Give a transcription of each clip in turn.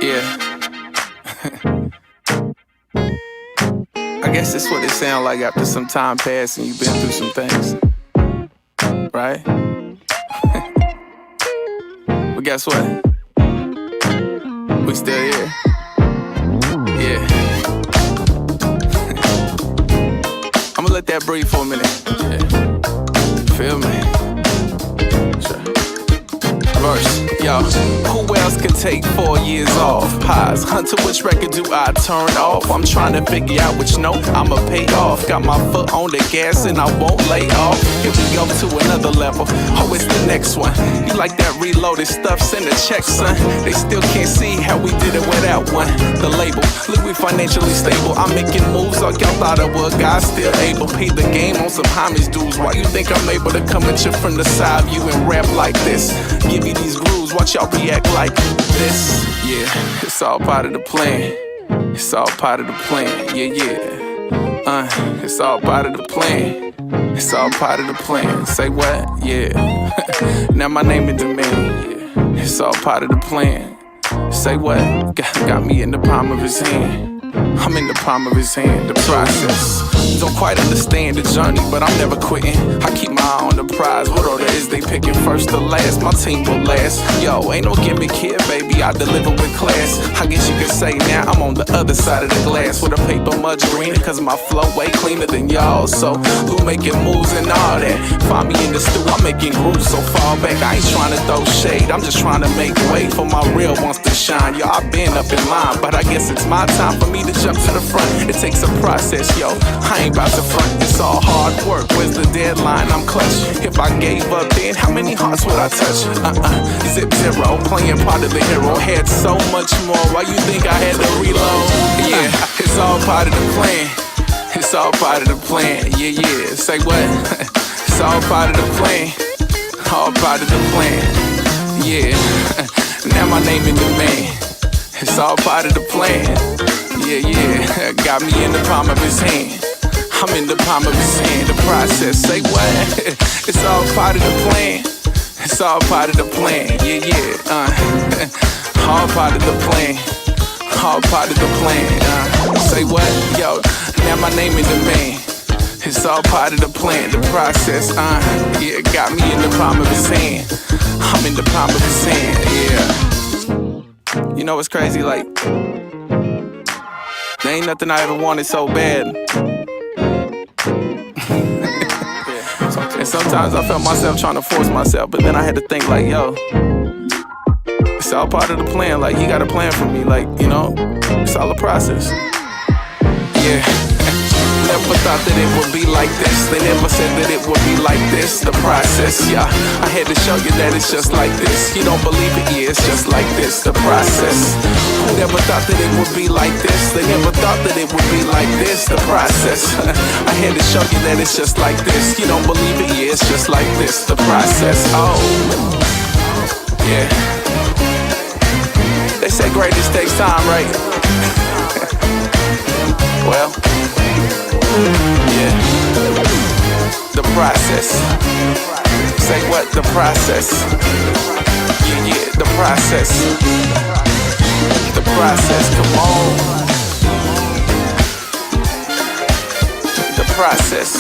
Yeah. I guess that's what it sounds like after some time passed and you've been through some things, right? But guess what? We still here. Yeah. I'ma let that breathe for a minute. Yeah. Feel me? Sure. Verse, yo. Who else can take 4 years off? Highs, hunter, which record do I turn off? I'm trying to figure out which note I'ma pay off. Got my foot on the gas and I won't lay off. Here we go to another level. Oh, it's the next one. You like that reloaded stuff? Send a check, son. They still can't see how we did it without one. The label, look, we financially stable. I'm making moves like y'all thought I would. God still able. Pay the game on some homage dues. Why you think I'm able to come at you from the side view and rap like this? Give me these grooves, watch y'all react like this. Yeah, it's all part of the plan. It's all part of the plan. Yeah, yeah. It's all part of the plan. It's all part of the plan. Say what? Yeah. Now my name in demand. Yeah. It's all part of the plan. Say what? Got me in the palm of his hand. I'm in the palm of his hand, the process. Don't quite understand the journey, but I'm never quitting. I keep my eye on the prize. What order is they picking first or last? My team will last. Yo, ain't no gimmick here, baby. I deliver with class. I guess you could say now I'm on the other side of the glass with a paper much greener, cause my flow way cleaner than y'all. So who making moves and all that? Find me in the stew, I'm making grooves, so fall back. I ain't trying to throw shade, I'm just trying to make way for my real ones to shine. Yo, I've been up in line, but I guess it's my time for me to jump to the front. It takes a process, yo. I ain't about to front. It's all hard work. Where's the deadline? I'm clutch. If I gave up then, how many hearts would I touch? Zip zero, playing part of the hero. Had so much more. Why you think I had to reload? Yeah, it's all part of the plan. It's all part of the plan. Yeah, yeah. Say what? It's all part of the plan. All part of the plan. Yeah. Now my name in demand. It's all part of the plan. Yeah, yeah. Got me in the palm of his hand. I'm in the palm of his hand. The process. Say what? It's all part of the plan. It's all part of the plan. Yeah, yeah. All part of the plan. All part of the plan. Say what? Yo. Now my name in demand. It's all part of the plan. The process. Yeah. Got me in the palm of his hand. I'm in the palm of his hand. Yeah. You know what's crazy? Like, there ain't nothing I ever wanted so bad. And sometimes I felt myself trying to force myself, but then I had to think like, yo, it's all part of the plan. Like, he got a plan for me. Like, you know, it's all a process. Yeah. Never thought that it would be like this. They never said that it would be like this. The process, yeah. I had to show you that it's just like this. You don't believe it, yeah, it's just like this. The process. Who never thought that it would be like this? They never thought that it would be like this. The process. I had to show you that it's just like this. You don't believe it, yeah, it's just like this. The process. Oh, yeah. They say greatness takes time, right? Well, yeah. The process. Say what? The process. Yeah, yeah, the process. The process, come on. The process.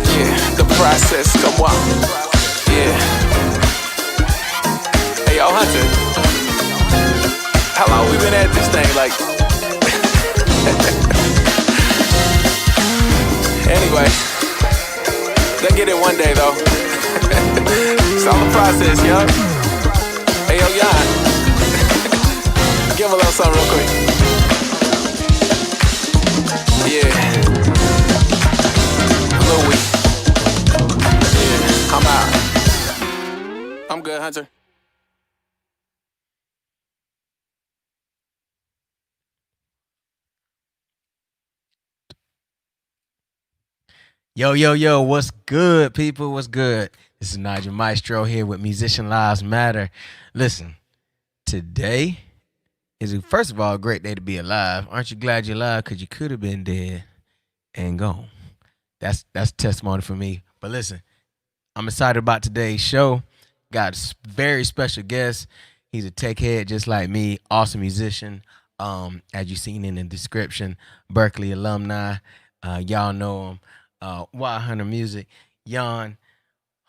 Yeah, the process, come on. Yeah. Hey, yo, Hunter. How long we been at this thing? Like, anyway, they'll get it one day though. It's all a process, yo. Hey, yo, Yaahn. Give him a little something real quick. Yeah. Louis. Yeah, I'm out. I'm good, Hunter. Yo, yo, yo, what's good, people? What's good? This is Nigel Maestro here with Musician Lives Matter. Listen, today is, first of all, a great day to be alive. Aren't you glad you're alive? Because you could have been dead and gone. That's testimony for me. But listen, I'm excited about today's show. Got a very special guest. He's a tech head just like me, awesome musician. As you seen in the description, Berklee alumni. Y'all know him. Wild Hunter Music. Yaahn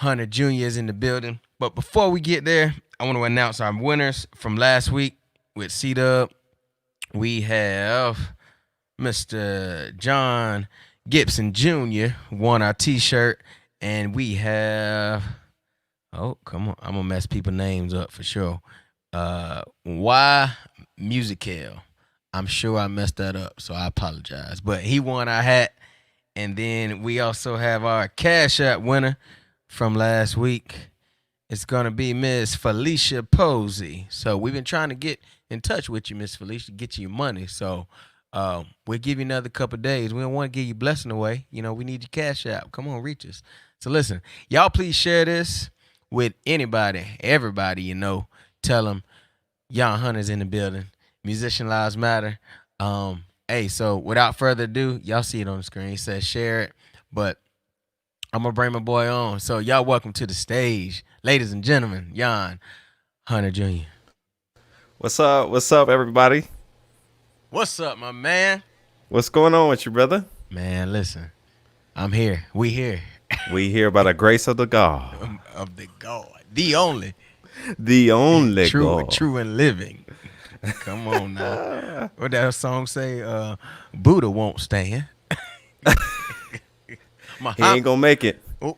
Hunter Jr. is in the building. But before we get there, I want to announce our winners from last week with C-Dub. We have Mr. John Gibson Jr. won our t-shirt. And we have, oh, come on. I'm going to mess people's names up for sure. Y Musical. I'm sure I messed that up, so I apologize. But he won our hat. And then we also have our Cash App winner from last week. It's going to be Miss Felicia Posey. So we've been trying to get in touch with you, Miss Felicia, get you your money. So we'll give you another couple of days. We don't want to give you blessing away. You know, we need your Cash App. Come on, reach us. So listen, y'all please share this with anybody, everybody you know. Tell them Yaahn Hunter's in the building. Musician Lives Matter. Hey, so without further ado, y'all see it on the screen. It says share it. But I'm going to bring my boy on. So y'all welcome to the stage. Ladies and gentlemen, Yaahn Hunter Jr. What's up? What's up, everybody? What's up, my man? What's going on with you, brother? Man, listen. I'm here. We here. We here by the grace of the God. Of the God. The only. The only True, God. true and living. Come on now. What that song say? Buddha won't stand. He ain't gonna make it. Oh,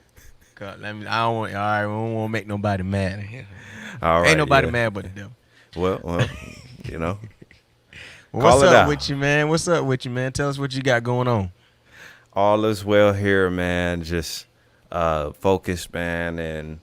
God, I don't want. All right, we don't want to make nobody mad. All right, Ain't nobody yeah. mad but the devil. Well, you know. What's Call it up out. with you, man? What's up with you, man? Tell us what you got going on. All is well here, man. Just focused, man, and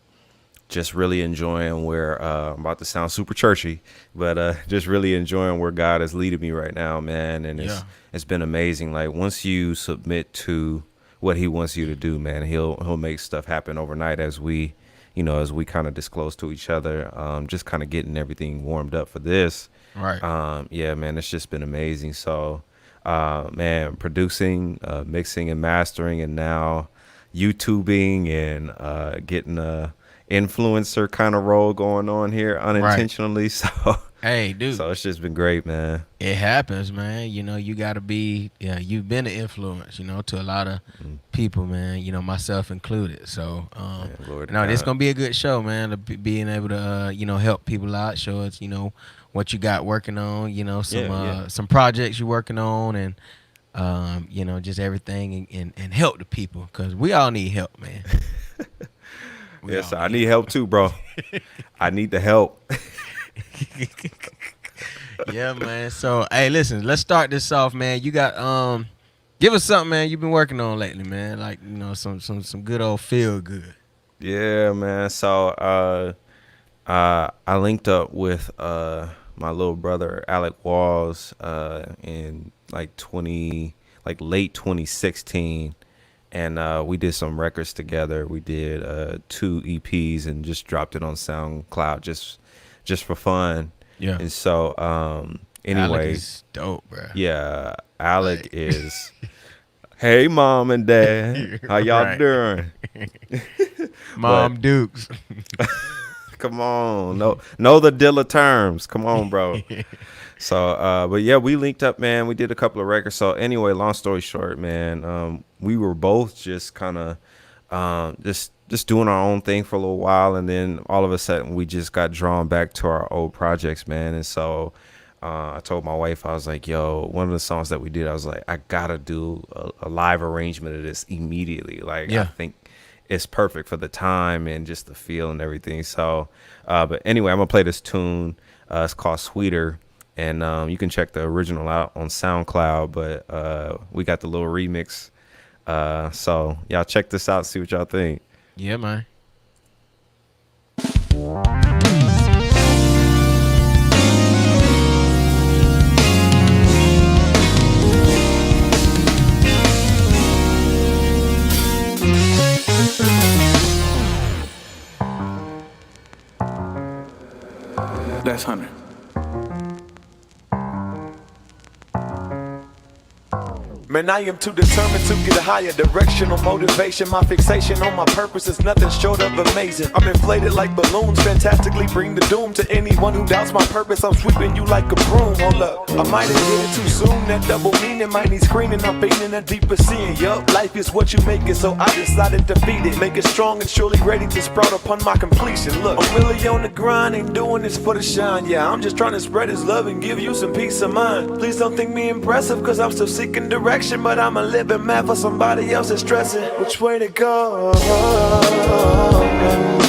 just really enjoying where I'm about to sound super churchy, but just really enjoying where God is leading me right now, man. And it's been amazing. Like once you submit to what He wants you to do, man, He'll make stuff happen overnight as we kind of disclose to each other. Just kind of getting everything warmed up for this. Right. Yeah, man, it's just been amazing. So, man, producing, mixing and mastering, and now YouTubing and getting a influencer kind of role going on here unintentionally. Right. So hey, dude. So it's just been great, man. It happens, man. You know, you got to be, you've been an influence, to a lot of people, man, myself included. So, it's going to be a good show, man, being able to, help people out, show us, what you got working on, some projects you're working on and, just everything and help the people because we all need help, man. Yes, I need help too, bro. I need the help. Yeah, man. So, hey, listen, let's start this off, man. You got give us something, man, you've been working on lately, man. Like, some good old feel good. Yeah, man. So I linked up with my little brother Alec Walls in late 2016. And we did some records together. We did 2 EPs and just dropped it on SoundCloud just for fun. Yeah. And so anyway, Alec is dope, bro. Yeah, Alec is. Hey, mom and dad, how y'all doing? Mom Dukes. Come on, know the Dilla terms. Come on, bro. So, but yeah, we linked up, man. We did a couple of records. So anyway, long story short, man, we were both just kind of just doing our own thing for a little while, and then all of a sudden we just got drawn back to our old projects, man. And so I told my wife, I was like, yo, one of the songs that we did, I was like, I gotta do a live arrangement of this immediately. Like, yeah. I think it's perfect for the time and just the feel and everything. So, but anyway, I'm gonna play this tune. It's called Sweeter. And you can check the original out on SoundCloud, but we got the little remix. So y'all check this out, see what y'all think. Yeah, man. That's Hunter. Man, I am too determined to get higher. Directional motivation, my fixation on my purpose is nothing short of amazing. I'm inflated like balloons, fantastically bring the doom to anyone who doubts my purpose. I'm sweeping you like a broom. Hold up, I might have hit it too soon. That double meaning might need screening. I'm feeling a deeper seeing. Yup, life is what you make it, so I decided to feed it. Make it strong and surely ready to sprout upon my completion. Look, I'm really on the grind, ain't doing this for the shine. Yeah, I'm just trying to spread his love and give you some peace of mind. Please don't think me impressive, cause I'm still seeking direction, but I'm a living map for somebody else that's stressing which way to go. And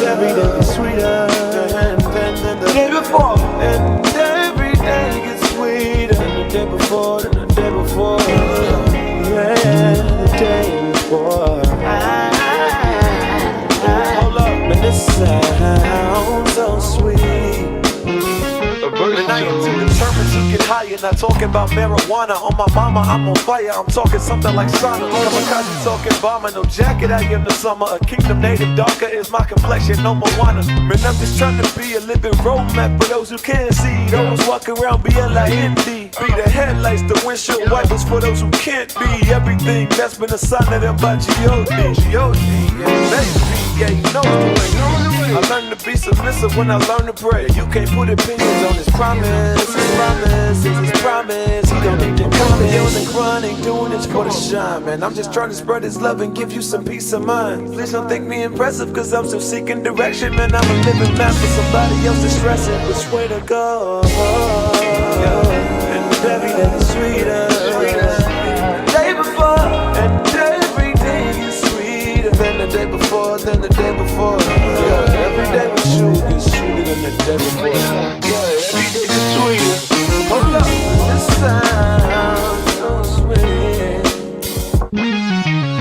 every day gets sweeter than the day before, and every day gets sweeter than the day before, than the day before. Yeah, the day before. Hold up, and this sounds so sweet. And I am too determined to get higher. Not talking about marijuana. On my mama, I'm on fire. I'm talking something like sauna. Kamikaze talking bomber. No jacket, I am the summer. A kingdom native, darker is my complexion. No Moana. Man, I'm just trying to be a living roadmap for those who can't see. Those walking around B-L-I-N-D. Be the headlights, the windshield wipers for those who can't be. Everything that's been assigned to them by G.O.D. G.O.D. Yeah, you know the way. I learned to be submissive when I learned to pray. You can't put opinions on his promise. His promise is his promise. He don't need to come here on the grind, ain't doing this for the shine, man. I'm just trying to spread his love and give you some peace of mind. Please don't think me impressive, cause I'm still seeking direction, man. I'm a living map for somebody else that's stressing which way to go. And every day is sweeter. Day before, and every day is sweeter than the day before, than the day before. Yeah, every day with you gets sweeter than the day before. Yeah, every day gets sweeter. Hold up, this sounds so sweet.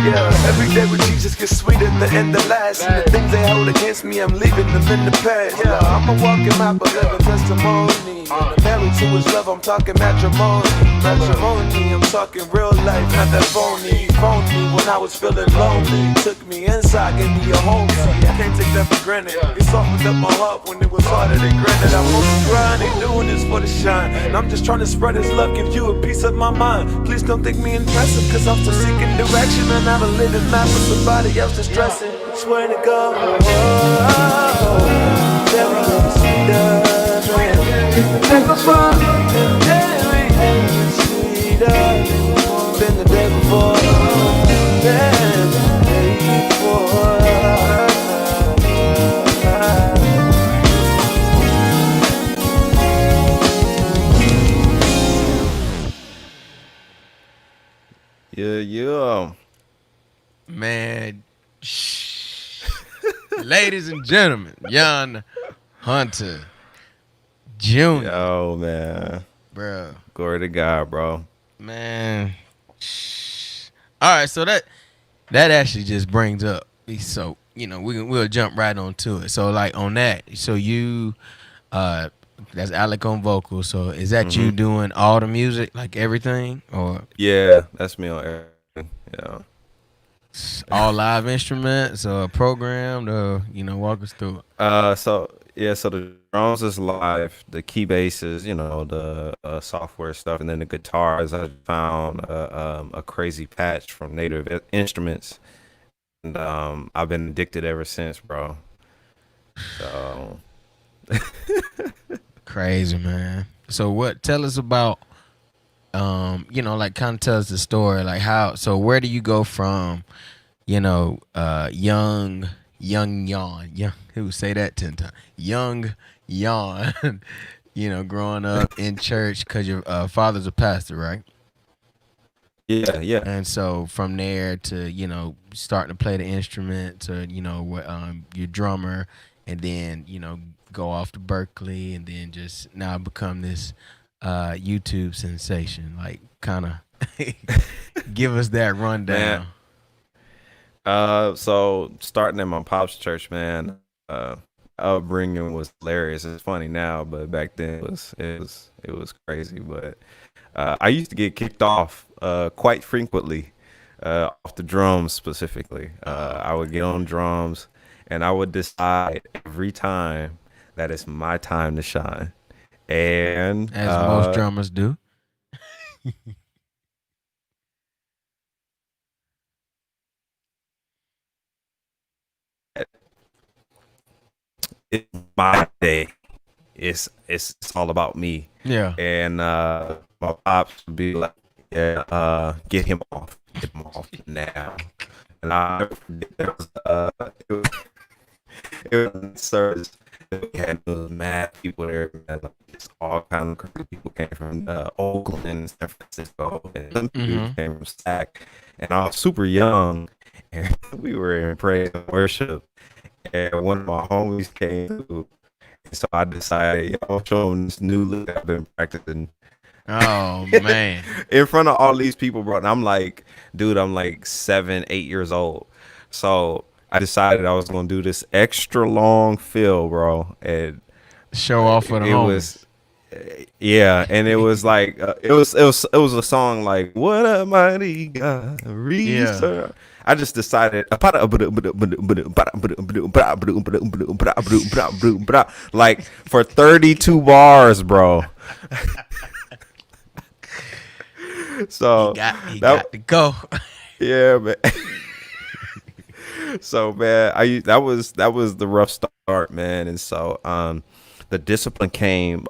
Yeah, every day with Jesus gets sweeter than the last. And the things they hold against me, I'm leaving them in the past. Yeah, I'm a walking map, a living testimony. And I'm married to his love, I'm talking matrimony. Matrimony, I'm talking real life, not that phony. Phoned me when I was feeling lonely. Took me inside, gave me a home. See, I can't take that for granted. It softened up my heart when it was harder than granted. I'm on the grind, ain't doing this for the shine. And I'm just trying to spread his love, give you a piece of my mind. Please don't think me impressive, cause I'm still seeking direction. And I'm a living map for somebody else that's stressing which way to go. Everything's sweeter. Day before, and everything's sweeter than the day before. Than the day before. Yeah. Man, ladies and gentlemen, Yaahn Hunter Jr. Yo, man. Bro. Glory to God, bro. Man. All right, so that actually just brings up, so, you know, we'll jump right on to it. So, like, on that, so you, that's Alec on vocals. So, is that you doing all the music, like everything? Or Yeah, that's me on everything. Yeah. all live instruments or programmed, or, you know, walk us through it. So the drums is live, the key basses, you know, the software stuff, and then the guitars. I found a crazy patch from Native Instruments, and I've been addicted ever since, bro. So Crazy, man. So tell us about, you know, like, kind of tell us the story, like so where do you go from, you know, young Yaahn, who say that 10 times, young Yaahn, you know, growing up in church, because your father's a pastor, right? yeah. And so from there to, you know, starting to play the instrument, to, you know, your drummer, and then, you know, go off to Berklee, and then just now become this YouTube sensation. Like, kind of give us that rundown. So starting in my pop's church, man, upbringing was hilarious. It's funny now, but back then it was crazy. But I used to get kicked off quite frequently, off the drums specifically. I would get on drums, and I would decide every time that it's my time to shine. And as most drummers do. it's my day. It's all about me. Yeah. And my pops would be like, yeah, get him off now. And I never forget it was service. We had those mad people there, man, like just all kind of crazy people came from Oakland and San Francisco, and some people came from Sac. And I was super young, and we were in praise and worship. And one of my homies came through, and so I decided, I'll show him this new look I've been practicing. Oh man. In front of all these people, bro. And I'm like, dude, I'm like 7, 8 years old. So I decided I was gonna do this extra long fill, bro. And Show off for the it homies. was, yeah, and it was like it was a song like "What a Mighty God We Serve." I just decided like for 32 bars, bro. So He got to go. yeah, man. So man, that was the rough start, man. And so the discipline came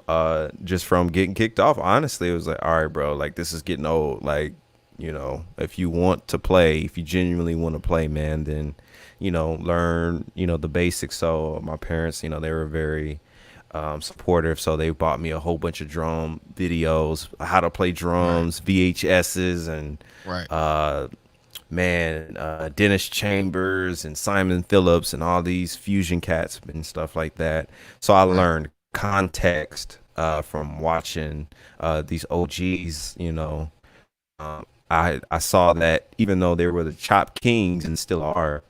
just from getting kicked off. Honestly, it was like, all right, bro, like this is getting old. Like, if you want to play, if you genuinely want to play, man, then learn the basics. So my parents, they were very supportive, so they bought me a whole bunch of drum videos, how to play drums, VHSs, and Dennis Chambers and Simon Phillips and all these fusion cats and stuff like that. So I learned context from watching these OGs. I saw that even though they were the Chop Kings and still are,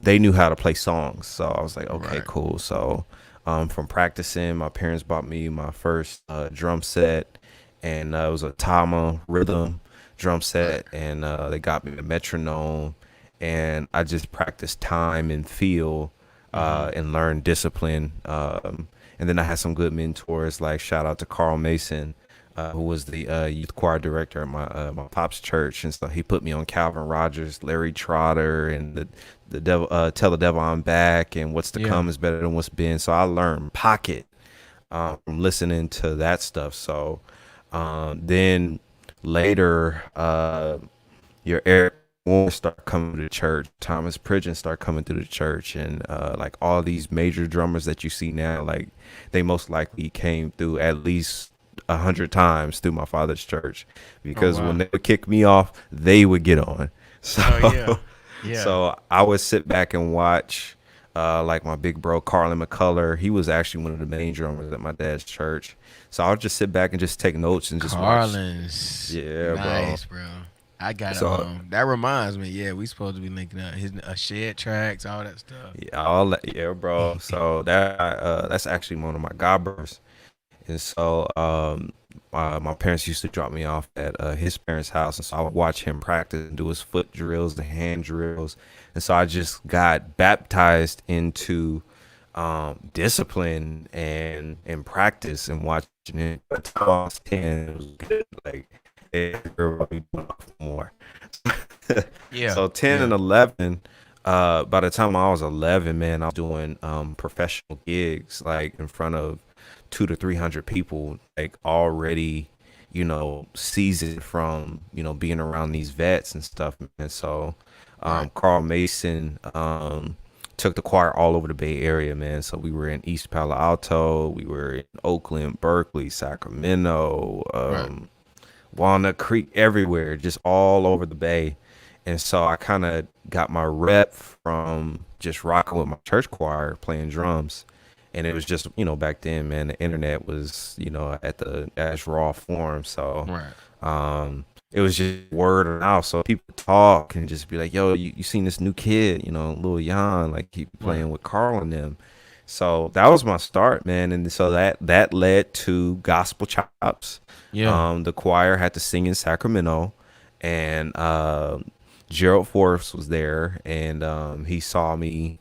they knew how to play songs. So I was like, okay, cool. So from practicing, my parents bought me my first drum set, and it was a Tama rhythm drum set, and they got me a metronome, and I just practiced time and feel and learned discipline. And then I had some good mentors, like shout out to Carl Mason, who was the youth choir director at my pop's church, and so he put me on Calvin Rogers, Larry Trotter, and the devil, Tell the Devil I'm Back, and What's to Come is Better Than What's Been. So I learned pocket from listening to that stuff. So then later, your Eric Warren start coming to church, Thomas Pridgeon start coming to the church, and like all these major drummers that you see now, like they most likely came through at least 100 times through my father's church, because when they would kick me off, they would get on. So, so I would sit back and watch, like my big bro Carlin McCullough. He was actually one of the main drummers at my dad's church. So I would just sit back and just take notes and just Carlin's watch. Yeah, nice, bro. I got that reminds me. Yeah, we supposed to be linking up his shed tracks, all that stuff. Yeah, bro. So that's actually one of my godbrothers. And so my parents used to drop me off at his parents' house, and so I would watch him practice and do his foot drills, the hand drills. And so I just got baptized into discipline and practice and watching it. By the time I was 10, it was good. Like, everybody more. So 10 and 11, by the time I was 11, man, I was doing professional gigs, like in front of 200 to 300 people, like already, seasoned from, being around these vets and stuff. And so Carl Mason took the choir all over the Bay Area, man. So we were in East Palo Alto, we were in Oakland, Berklee, Sacramento, Walnut Creek, everywhere, just all over the Bay. And so I kind of got my rep from just rocking with my church choir, playing drums. And it was just, back then, man, the internet was, at its raw form. So it was just word of mouth. So people talk and just be like, yo, you seen this new kid, Lil Yaahn, like keep playing with Carl and them. So that was my start, man. And so that led to Gospel Chops. The choir had to sing in Sacramento, and Gerald Forrest was there, and he saw me,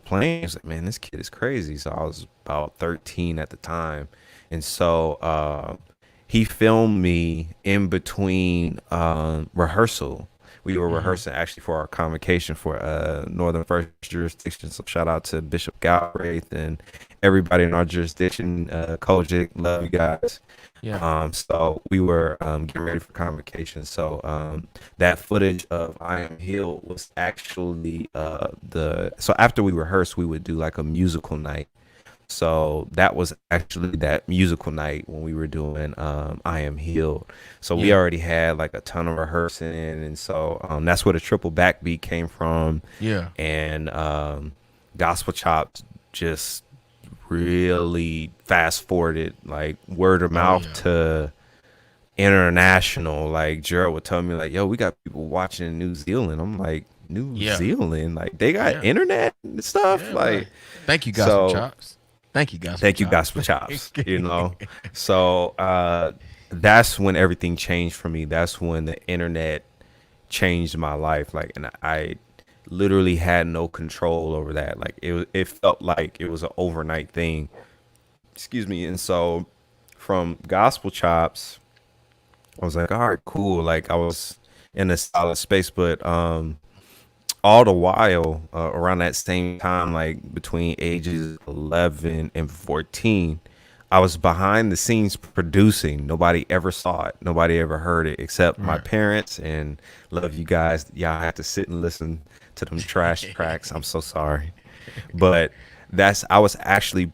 playing. He's like, man, this kid is crazy. So I was about 13 at the time. And so he filmed me in between rehearsal, we were rehearsing actually for our convocation for Northern First Jurisdiction. So shout out to Bishop Galbraith and everybody in our jurisdiction. Kojic, love you guys. Yeah. So we were getting ready for convocation. So that footage of I Am Healed was actually so after we rehearsed, we would do like a musical night. So that was actually that musical night when we were doing I Am Healed. So we already had like a ton of rehearsing, and so that's where the triple backbeat came from. Yeah. And Gospel Chops just really fast forwarded, like word of mouth to international. Like Gerald would tell me like, yo, we got people watching in New Zealand. I'm like, New Zealand? Like they got internet and stuff? Yeah, like right. Thank you, Gospel Chops. Thank you, Gospel Thank you, Chops. Gospel Chops. You know, so that's when everything changed for me. That's when the internet changed my life. Like, and I literally had no control over that. Like, it felt like it was an overnight thing. Excuse me. And so, from Gospel Chops, I was like, all right, cool. Like, I was in a solid space, but all the while around that same time, like between ages 11 and 14, I was behind the scenes producing. Nobody ever saw it. Nobody ever heard it except my parents. And love you guys. Y'all have to sit and listen to them trash tracks. I'm so sorry. But I was actually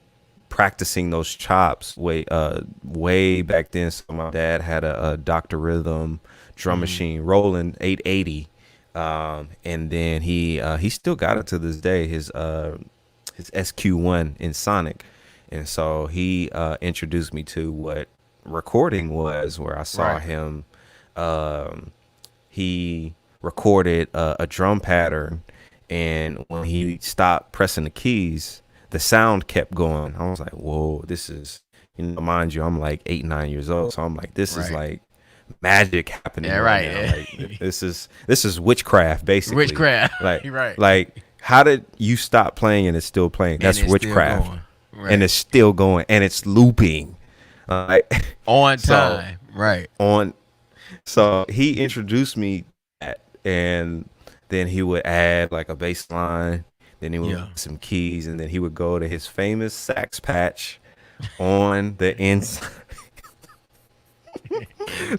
practicing those chops way back then. So my dad had a Dr. Rhythm drum machine, Roland 880. And then he still got it to this day, his SQ1 in Sonic. And so he introduced me to what recording was, where I saw him. He recorded a drum pattern, and when he stopped pressing the keys, the sound kept going. I was like, whoa, this is, mind you, I'm like 8, 9 years old. So I'm like, this is like magic happening right now. Like, this is witchcraft, basically. Witchcraft. Like, right. Like, how did you stop playing and it's still playing? That's witchcraft. And it's still going, and it's looping. On time. So he introduced me to that, and then he would add like a bass line, then he would put some keys, and then he would go to his famous sax patch on the inside.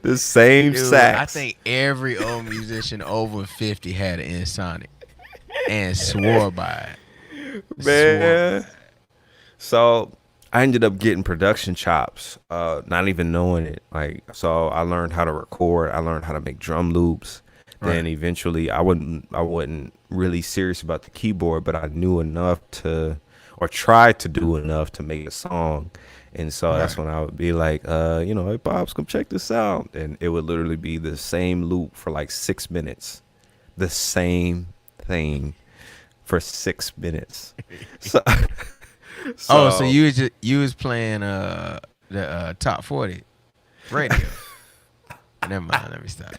The same sax. I think every old musician over 50 had an Ensonic and swore by it. Man. So I ended up getting production chops, not even knowing it. Like, so I learned how to record. I learned how to make drum loops. Then eventually I wasn't really serious about the keyboard, but I knew enough or tried to do enough to make a song. And so that's when I would be like, hey, Bob's, come check this out. And it would literally be the same loop for like 6 minutes. The same thing for 6 minutes. So you was playing the top 40 radio. Never mind. Let me stop.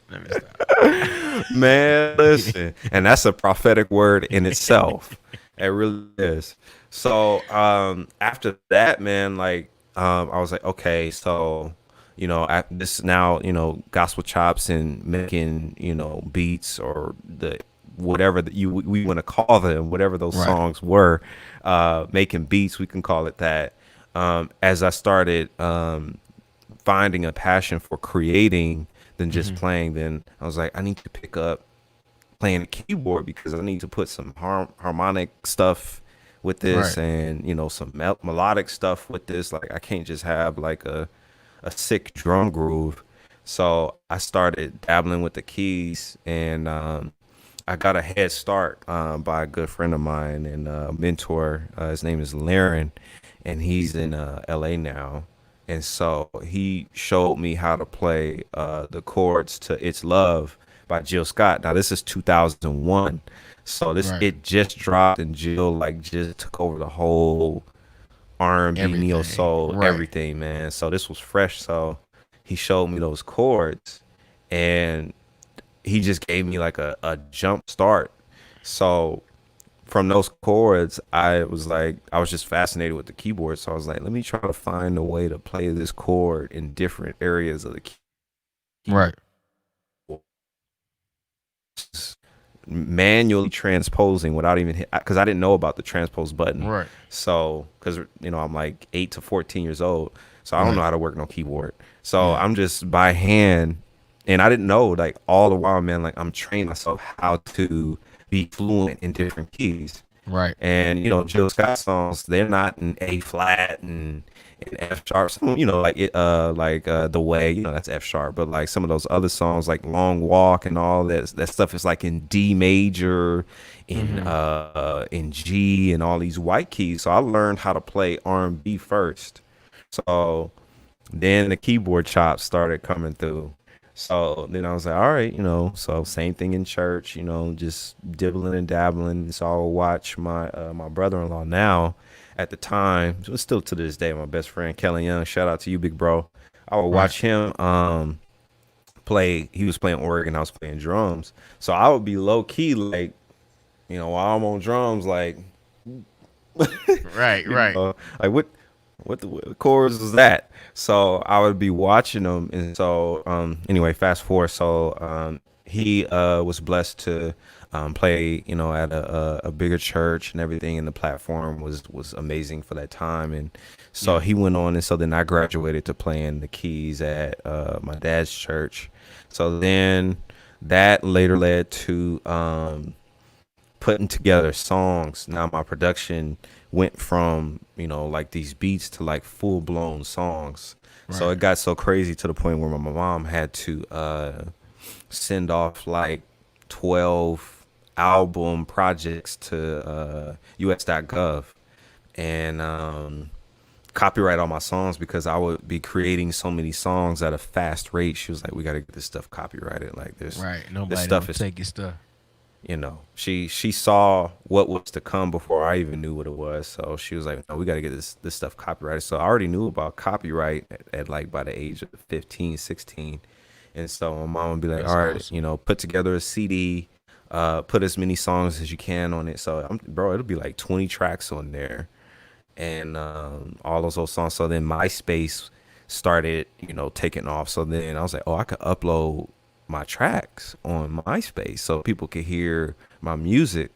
Man, listen. And that's a prophetic word in itself. It really is. So after that, man, like I was like, okay, so this now, Gospel Chops and making, beats or the whatever that we want to call them, whatever those songs were, making beats, we can call it that. As I started finding a passion for creating than just playing, then I was like, I need to pick up playing the keyboard because I need to put some harmonic stuff with this and some melodic stuff with this. Like, I can't just have like a sick drum groove. So I started dabbling with the keys, and I got a head start by a good friend of mine and mentor. His name is Laren, and he's in LA now. And so he showed me how to play the chords to It's Love by Jill Scott. Now, this is 2001. So it just dropped, and Jill just took over the whole R&B, neo soul, everything, man. So this was fresh. So he showed me those chords, and he just gave me like a jump start. So from those chords, I was just fascinated with the keyboard. So I was like, let me try to find a way to play this chord in different areas of the key. Right. manually transposing without even because I didn't know about the transpose button. Right. So because I'm like 8 to 14 years old, so I don't know how to work no keyboard. So Yeah. I'm just by hand, and I didn't know like all the while, man. Like I'm training myself how to be fluent in different keys. Right. And Jill Scott songs, they're not in A flat and F sharp. Some, The Way, that's F sharp. But like some of those other songs, like Long Walk and all that stuff is like in D major, in G, and all these white keys. So I learned how to play R&B first. So then the keyboard chops started coming through. So then I was like, all right, so same thing in church, just dibbling and dabbling. So I would watch my brother-in-law now. At the time, it was still to this day, my best friend, Kelly Young. Shout out to you, big bro. I would watch him play. He was playing organ, I was playing drums. So I would be low key, like, while I'm on drums, like, Right. like what chords was that? So I would be watching them, and so anyway, fast forward. So he was blessed to play, at a bigger church and everything, and the platform was amazing for that time. And so he went on, and so then I graduated to playing the keys at my dad's church. So then that later led to putting together songs. Now my production went from like these beats to like full blown songs. Right. So it got so crazy to the point where my mom had to send off like 12 album projects to us.gov and copyright all my songs, because I would be creating so many songs at a fast rate. She was like, we got to get this stuff copyrighted. Like this, Right. Nobody this stuff don't is take your stuff. She saw what was to come before I even knew what it was. So she was like, no, we got to get this stuff copyrighted. So I already knew about copyright at like by the age of 15, 16. And so my mom would be like, That's all right, awesome. put together a CD, put as many songs as you can on it. So it'll be like 20 tracks on there, and all those old songs. So then MySpace started, taking off. So then I was like, oh, I could upload my tracks on MySpace so people could hear my music.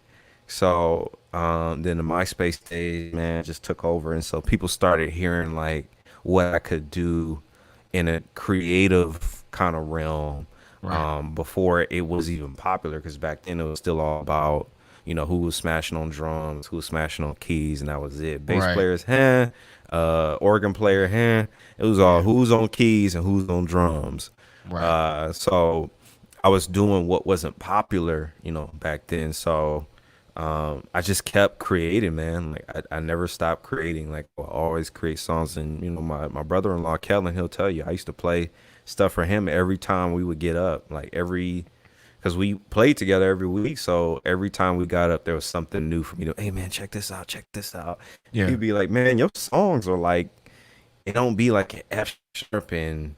So then the MySpace stage, man, just took over, and so people started hearing like what I could do in a creative kind of realm. Right. Before it was even popular, because back then it was still all about who was smashing on drums, who was smashing on keys, and that was it. Bass Right. players, organ player, it was all who's on keys and who's on drums. Right. So I was doing what wasn't popular, back then. So I just kept creating, man. Like I never stopped creating. Like I always create songs. And my brother-in-law Kellen, he'll tell you, I used to play stuff for him every time we would get up. Like because we played together every week. So every time we got up, there was something new for me to, hey man, check this out. Yeah. He'd be like, man, your songs are like, it don't be like an F sharp and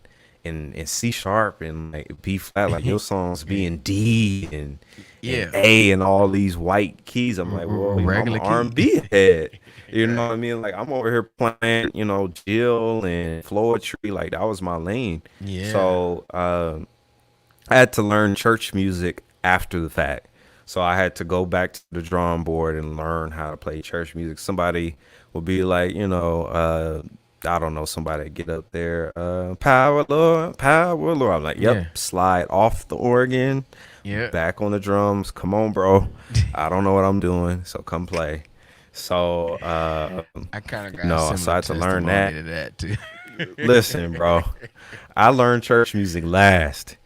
C sharp and like B flat, like your songs be in D and A and all these white keys. I'm like, well, Regular I'm an R&B head. You know what I mean? Like I'm over here playing, Jill and Floetry. Like that was my lane. Yeah. So I had to learn church music after the fact. So I had to go back to the drawing board and learn how to play church music. Somebody would be like, I don't know, somebody get up there, power Lord. I'm like, yep, slide off the organ, back on the drums. Come on, bro. I don't know what I'm doing, so come play. So I kind of got so I had to learn testimony to that too. Listen, bro, I learned church music last.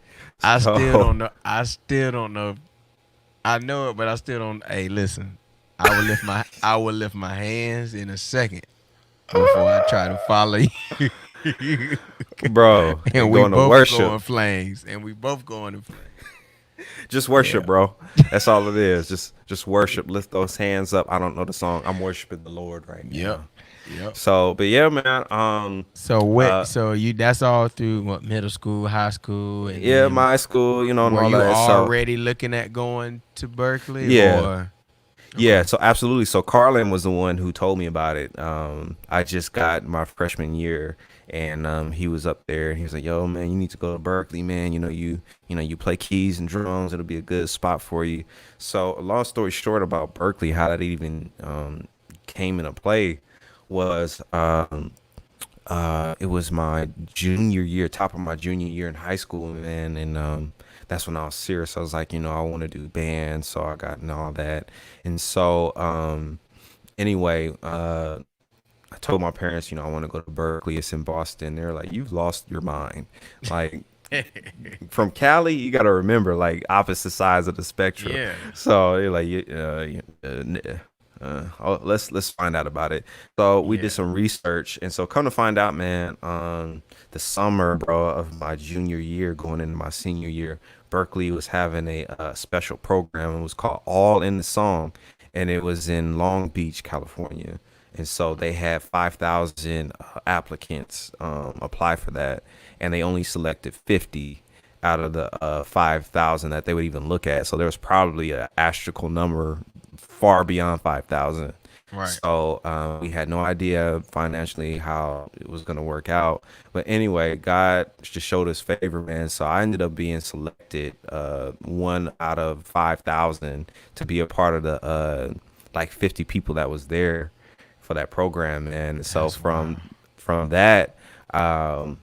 I still don't know. I know it, but I still don't. Hey, listen, I will lift my hands in a second before I try to follow you. Bro, and we going to both worship. go in flames, and we both going in flames. Just worship, bro. That's all it is. Just worship. Lift those hands up. I don't know the song. I'm worshiping the Lord right now. Yep. So, but yeah, man. So what? So that's all through what, middle school, high school, and my school, and were all you that. already looking at going to Berklee? Yeah. Or? Yeah, so absolutely. So Carlin was the one who told me about it. I just got my freshman year, and he was up there, and he was like, "Yo, man, you need to go to Berklee, man. You play keys and drums. It'll be a good spot for you." So, a long story short about Berklee, how that even came into play was it was my junior year, top of my junior year in high school, man, and that's when I was serious. I was like, I want to do band, so I got and all that, and so anyway, I told my parents, I want to go to Berklee. It's in Boston. They're like, "You've lost your mind." Like from Cali, you got to remember, like opposite sides of the spectrum. Yeah. So they're like, let's find out about it. So we did some research, and so come to find out, man, the summer, bro, of my junior year, going into my senior year, Berklee was having a special program. It was called All in the Song, and it was in Long Beach, California. And so they had 5,000 applicants apply for that, and they only selected 50 out of the 5,000 that they would even look at. So there was probably an astronomical number far beyond 5,000. Right. So we had no idea financially how it was going to work out. But anyway, God just showed his favor, man. So I ended up being selected one out of 5,000 to be a part of the like 50 people that was there for that program. And so from that program,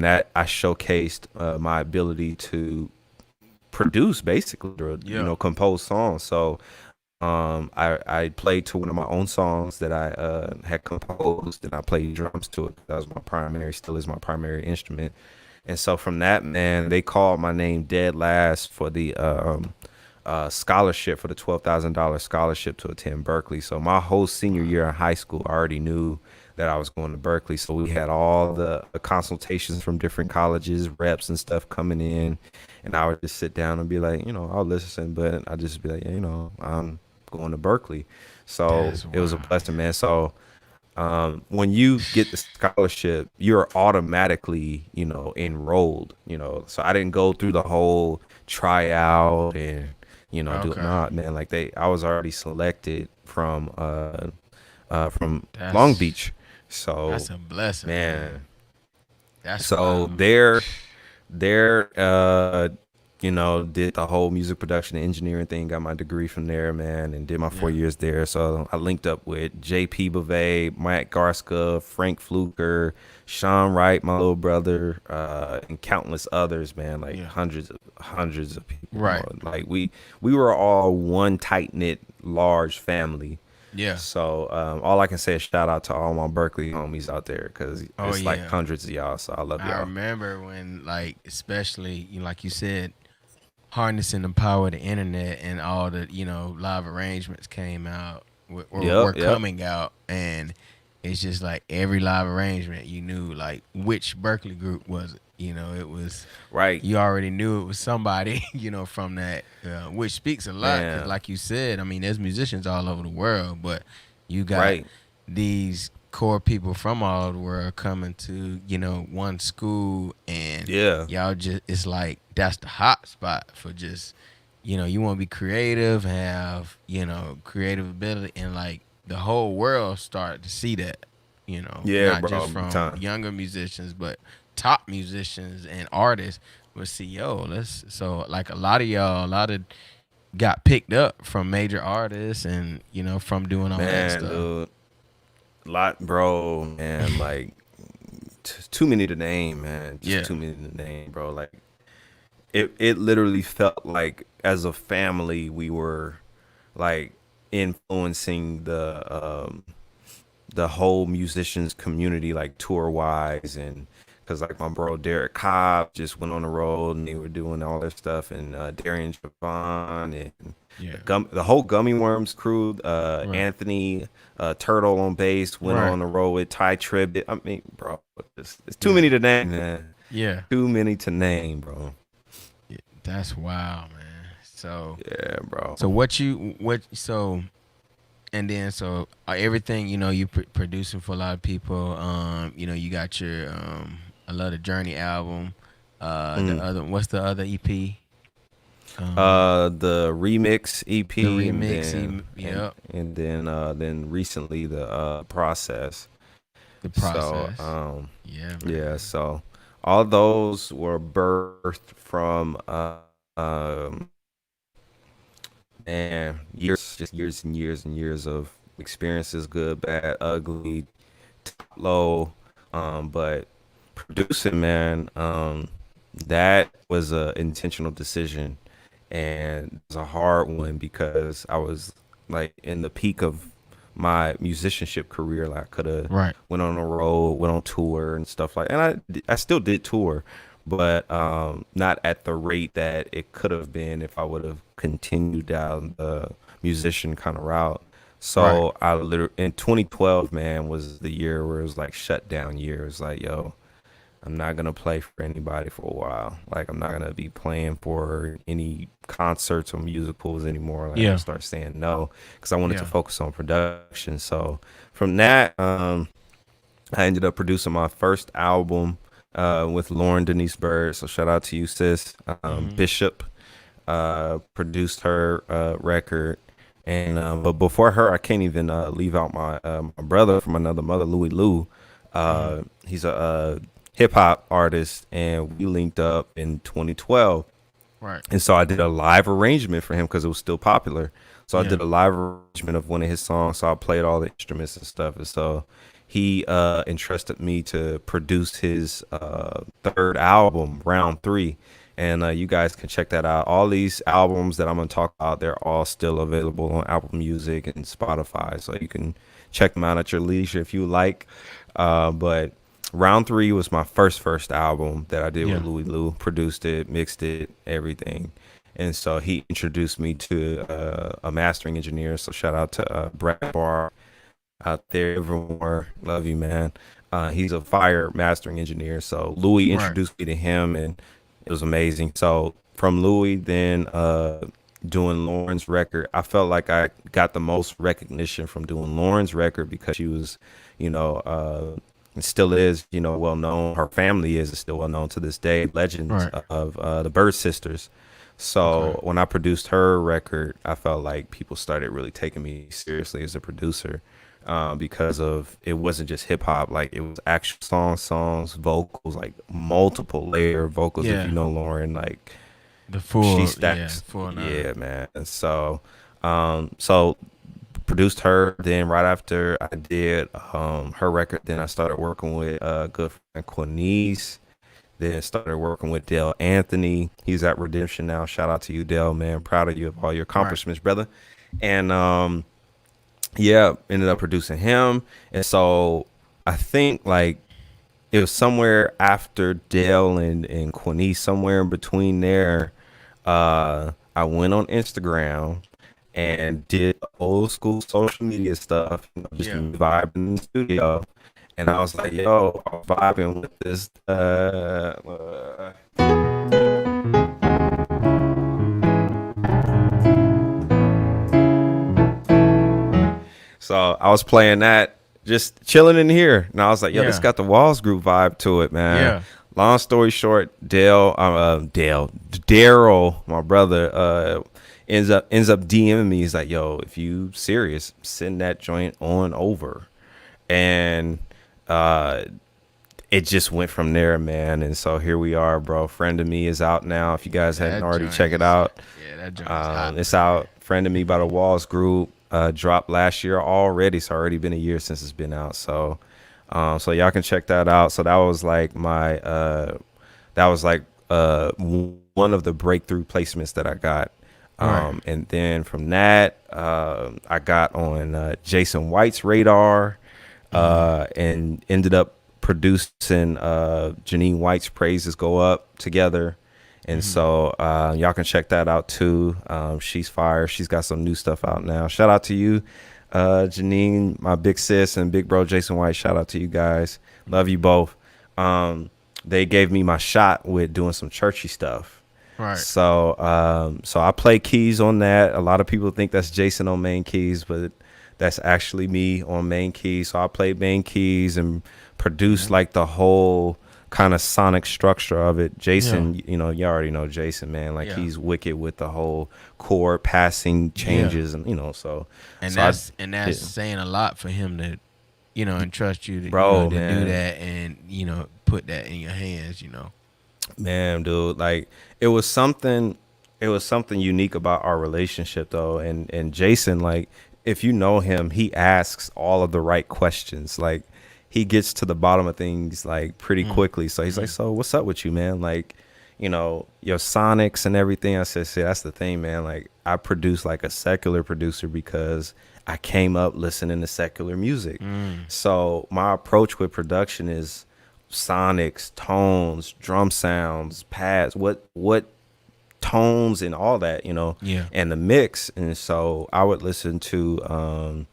that I showcased my ability to produce, basically, or, compose songs. So I played to one of my own songs that I had composed, and I played drums to it. That was still is my primary instrument. And so from that, man, they called my name dead last for the scholarship, for the $12,000 scholarship to attend Berklee. So my whole senior year in high school, I already knew that I was going to Berklee. So we had all the consultations from different colleges, reps and stuff coming in, and I would just sit down and be like, I'll listen, but I just be like, I'm going to Berklee. So it was a blessing, man. So when you get the scholarship, you're automatically, enrolled, so I didn't go through the whole tryout and, do it not, man. Like I was already selected from Long Beach. So that's a blessing, man. That's so wild. they're did the whole music production and engineering thing, got my degree from there, man, and did my 4 years there. So I linked up with JP Bavay, Matt Garska, Frank Fluker, Sean Wright, my little brother, and countless others, man, like hundreds of people. Right. Like we were all one tight-knit, large family. Yeah. So all I can say is shout out to all my Berklee homies out there, because it's like hundreds of y'all. So I love y'all. I remember when, like, especially, like you said, harnessing the power of the internet and all the, live arrangements came out or were coming out. And it's just like every live arrangement, you knew, like, which Berklee group was it. It was right. You already knew it was somebody, from that, which speaks a lot. 'Cause like you said, I mean, there's musicians all over the world, but you got these core people from all over the world coming to, one school, and y'all just, it's like that's the hot spot for just, you want to be creative, have, creative ability, and like the whole world start to see that, not just from younger musicians, but top musicians and artists will see, so like a lot of got picked up from major artists and, from doing all that stuff. Dude, bro, man, like too many to name, man. Too many to name, bro. Like it literally felt like as a family we were like influencing the whole musicians community, like tour wise, and because like my bro Derek Cobb just went on the road and they were doing all their stuff, and Darian Javon and the whole Gummy Worms crew, Anthony Turtle on bass went on the road with Ty Tribbett. I mean, bro, it's too many to name, man. Yeah, too many to name, bro. Yeah, that's wild, man. So bro. So and then everything, you producing for a lot of people. You got your I love the Journey album. The other, what's the other EP? The remix EP, The remix, and then recently the process. The process. So yeah, yeah, so all those were birthed from and years and years and years of experiences, good, bad, ugly, low. But producing, man, that was a intentional decision, and it was a hard one because I was like in the peak of my musicianship career. Like I could have right. went on the road, went on tour and stuff like. And I still did tour, but not at the rate that it could have been if I would have continued down the musician kind of route. So I literally in 2012, man, was the year where it was like shut down year. It was like, yo, I'm not gonna play for anybody for a while. Like I'm not gonna be playing for any concerts or musicals anymore. Like I start saying no because I wanted to focus on production. So from that, I ended up producing my first album with Lauren Denise Bird. So shout out to you, sis. Bishop produced her record. And but before her, I can't even leave out my my brother from another mother, Louis Lou. He's a hip hop artist, and we linked up in 2012. Right. And so I did a live arrangement for him because it was still popular. So I did a live arrangement of one of his songs. So I played all the instruments and stuff. And so he entrusted me to produce his third album, Round 3. And you guys can check that out. All these albums that I'm going to talk about, they're all still available on Apple Music and Spotify. So you can check them out at your leisure if you like. But Round 3 was my first album that I did with Louis Lou. Produced it, mixed it, everything. And so he introduced me to a mastering engineer. So shout out to Brad Barr out there, everyone. Love you, man. He's a fire mastering engineer. So Louis introduced me to him, and it was amazing. So from Louis, then doing Lauren's record, I felt like I got the most recognition from doing Lauren's record because she was, you know, and still is, you know, well known. Her family is still well known to this day. Legends of the Bird Sisters. So when I produced her record, I felt like people started really taking me seriously as a producer because of it wasn't just hip hop. Like it was actual songs, vocals, like multiple layer vocals. If you know Lauren, like the full, she stacks. Yeah, man. And so, so produced her. Then right after I did her record, then I started working with good friend Quanice. Then started working with Dale Anthony. He's at Redemption now. Shout out to you, Dale, man. Proud of you of all your accomplishments, brother. And ended up producing him. And so I think like it was somewhere after Dale and Quanice, somewhere in between there. I went on Instagram and did old school social media stuff, you know, just vibing in the studio. And I was like, yo, I'm vibing with this. So I was playing that, just chilling in here. And I was like, yo, this got the Walls Group vibe to it, man. Yeah. Long story short, Daryl, my brother, ends up DMing me. He's like, yo, if you serious, send that joint on over. And it just went from there, man. And so here we are, bro. Friend of Me is out now. If you guys hadn't already, check it out. Yeah, that joint it's out. Friend of Me by the Walls Group. Dropped last year already. It's already been a year since it's been out. So so y'all can check that out. So that was like my one of the breakthrough placements that I got. And then from that, I got on Jason White's radar and ended up producing Janine White's Praises Go Up together. And so y'all can check that out too. She's fire. She's got some new stuff out now. Shout out to you, Janine, my big sis, and big bro Jason White. Shout out to you guys. Love you both. They gave me my shot with doing some churchy stuff. Right. So so I play keys on that. A lot of people think that's Jason on main keys, but that's actually me on main keys. So I played main keys and produced like the whole kind of sonic structure of it. Jason, you know, you already know Jason, man. Like he's wicked with the whole chord passing changes, and you know, so and so that's saying a lot for him to, you know, entrust you to, bro, you know, to man. do that and, you know, put that in your hands, you know. Man, dude, like it was something unique about our relationship though, and Jason, like if you know him, he asks all of the right questions. Like he gets to the bottom of things like pretty quickly. So he's like, "So what's up with you, man? Like, you know, your sonics and everything." I said, "See, that's the thing, man. Like I produce like a secular producer because I came up listening to secular music. So my approach with production is sonics, tones, drum sounds, pads, what tones and all that, you know, and the mix." And so I would listen to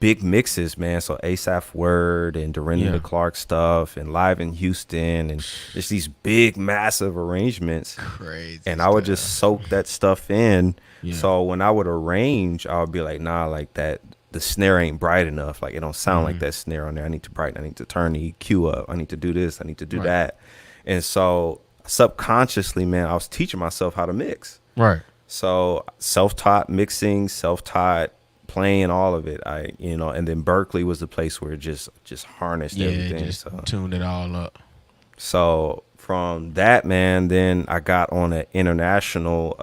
big mixes, man. So ASAP Word and Dorinda Clark stuff and Live in Houston and just these big, massive arrangements. Crazy. And I would just soak that stuff in. So when I would arrange, I would be like, nah, like that, the snare ain't bright enough. Like it don't sound like that snare on there. I need to brighten. I need to turn the EQ up. I need to do this. I need to do that. And so subconsciously, man, I was teaching myself how to mix. Right. So self-taught mixing, self-taught playing, all of it. I, you know, and then Berklee was the place where it just harnessed everything. Just so tuned it all up. So from that, man, then I got on an international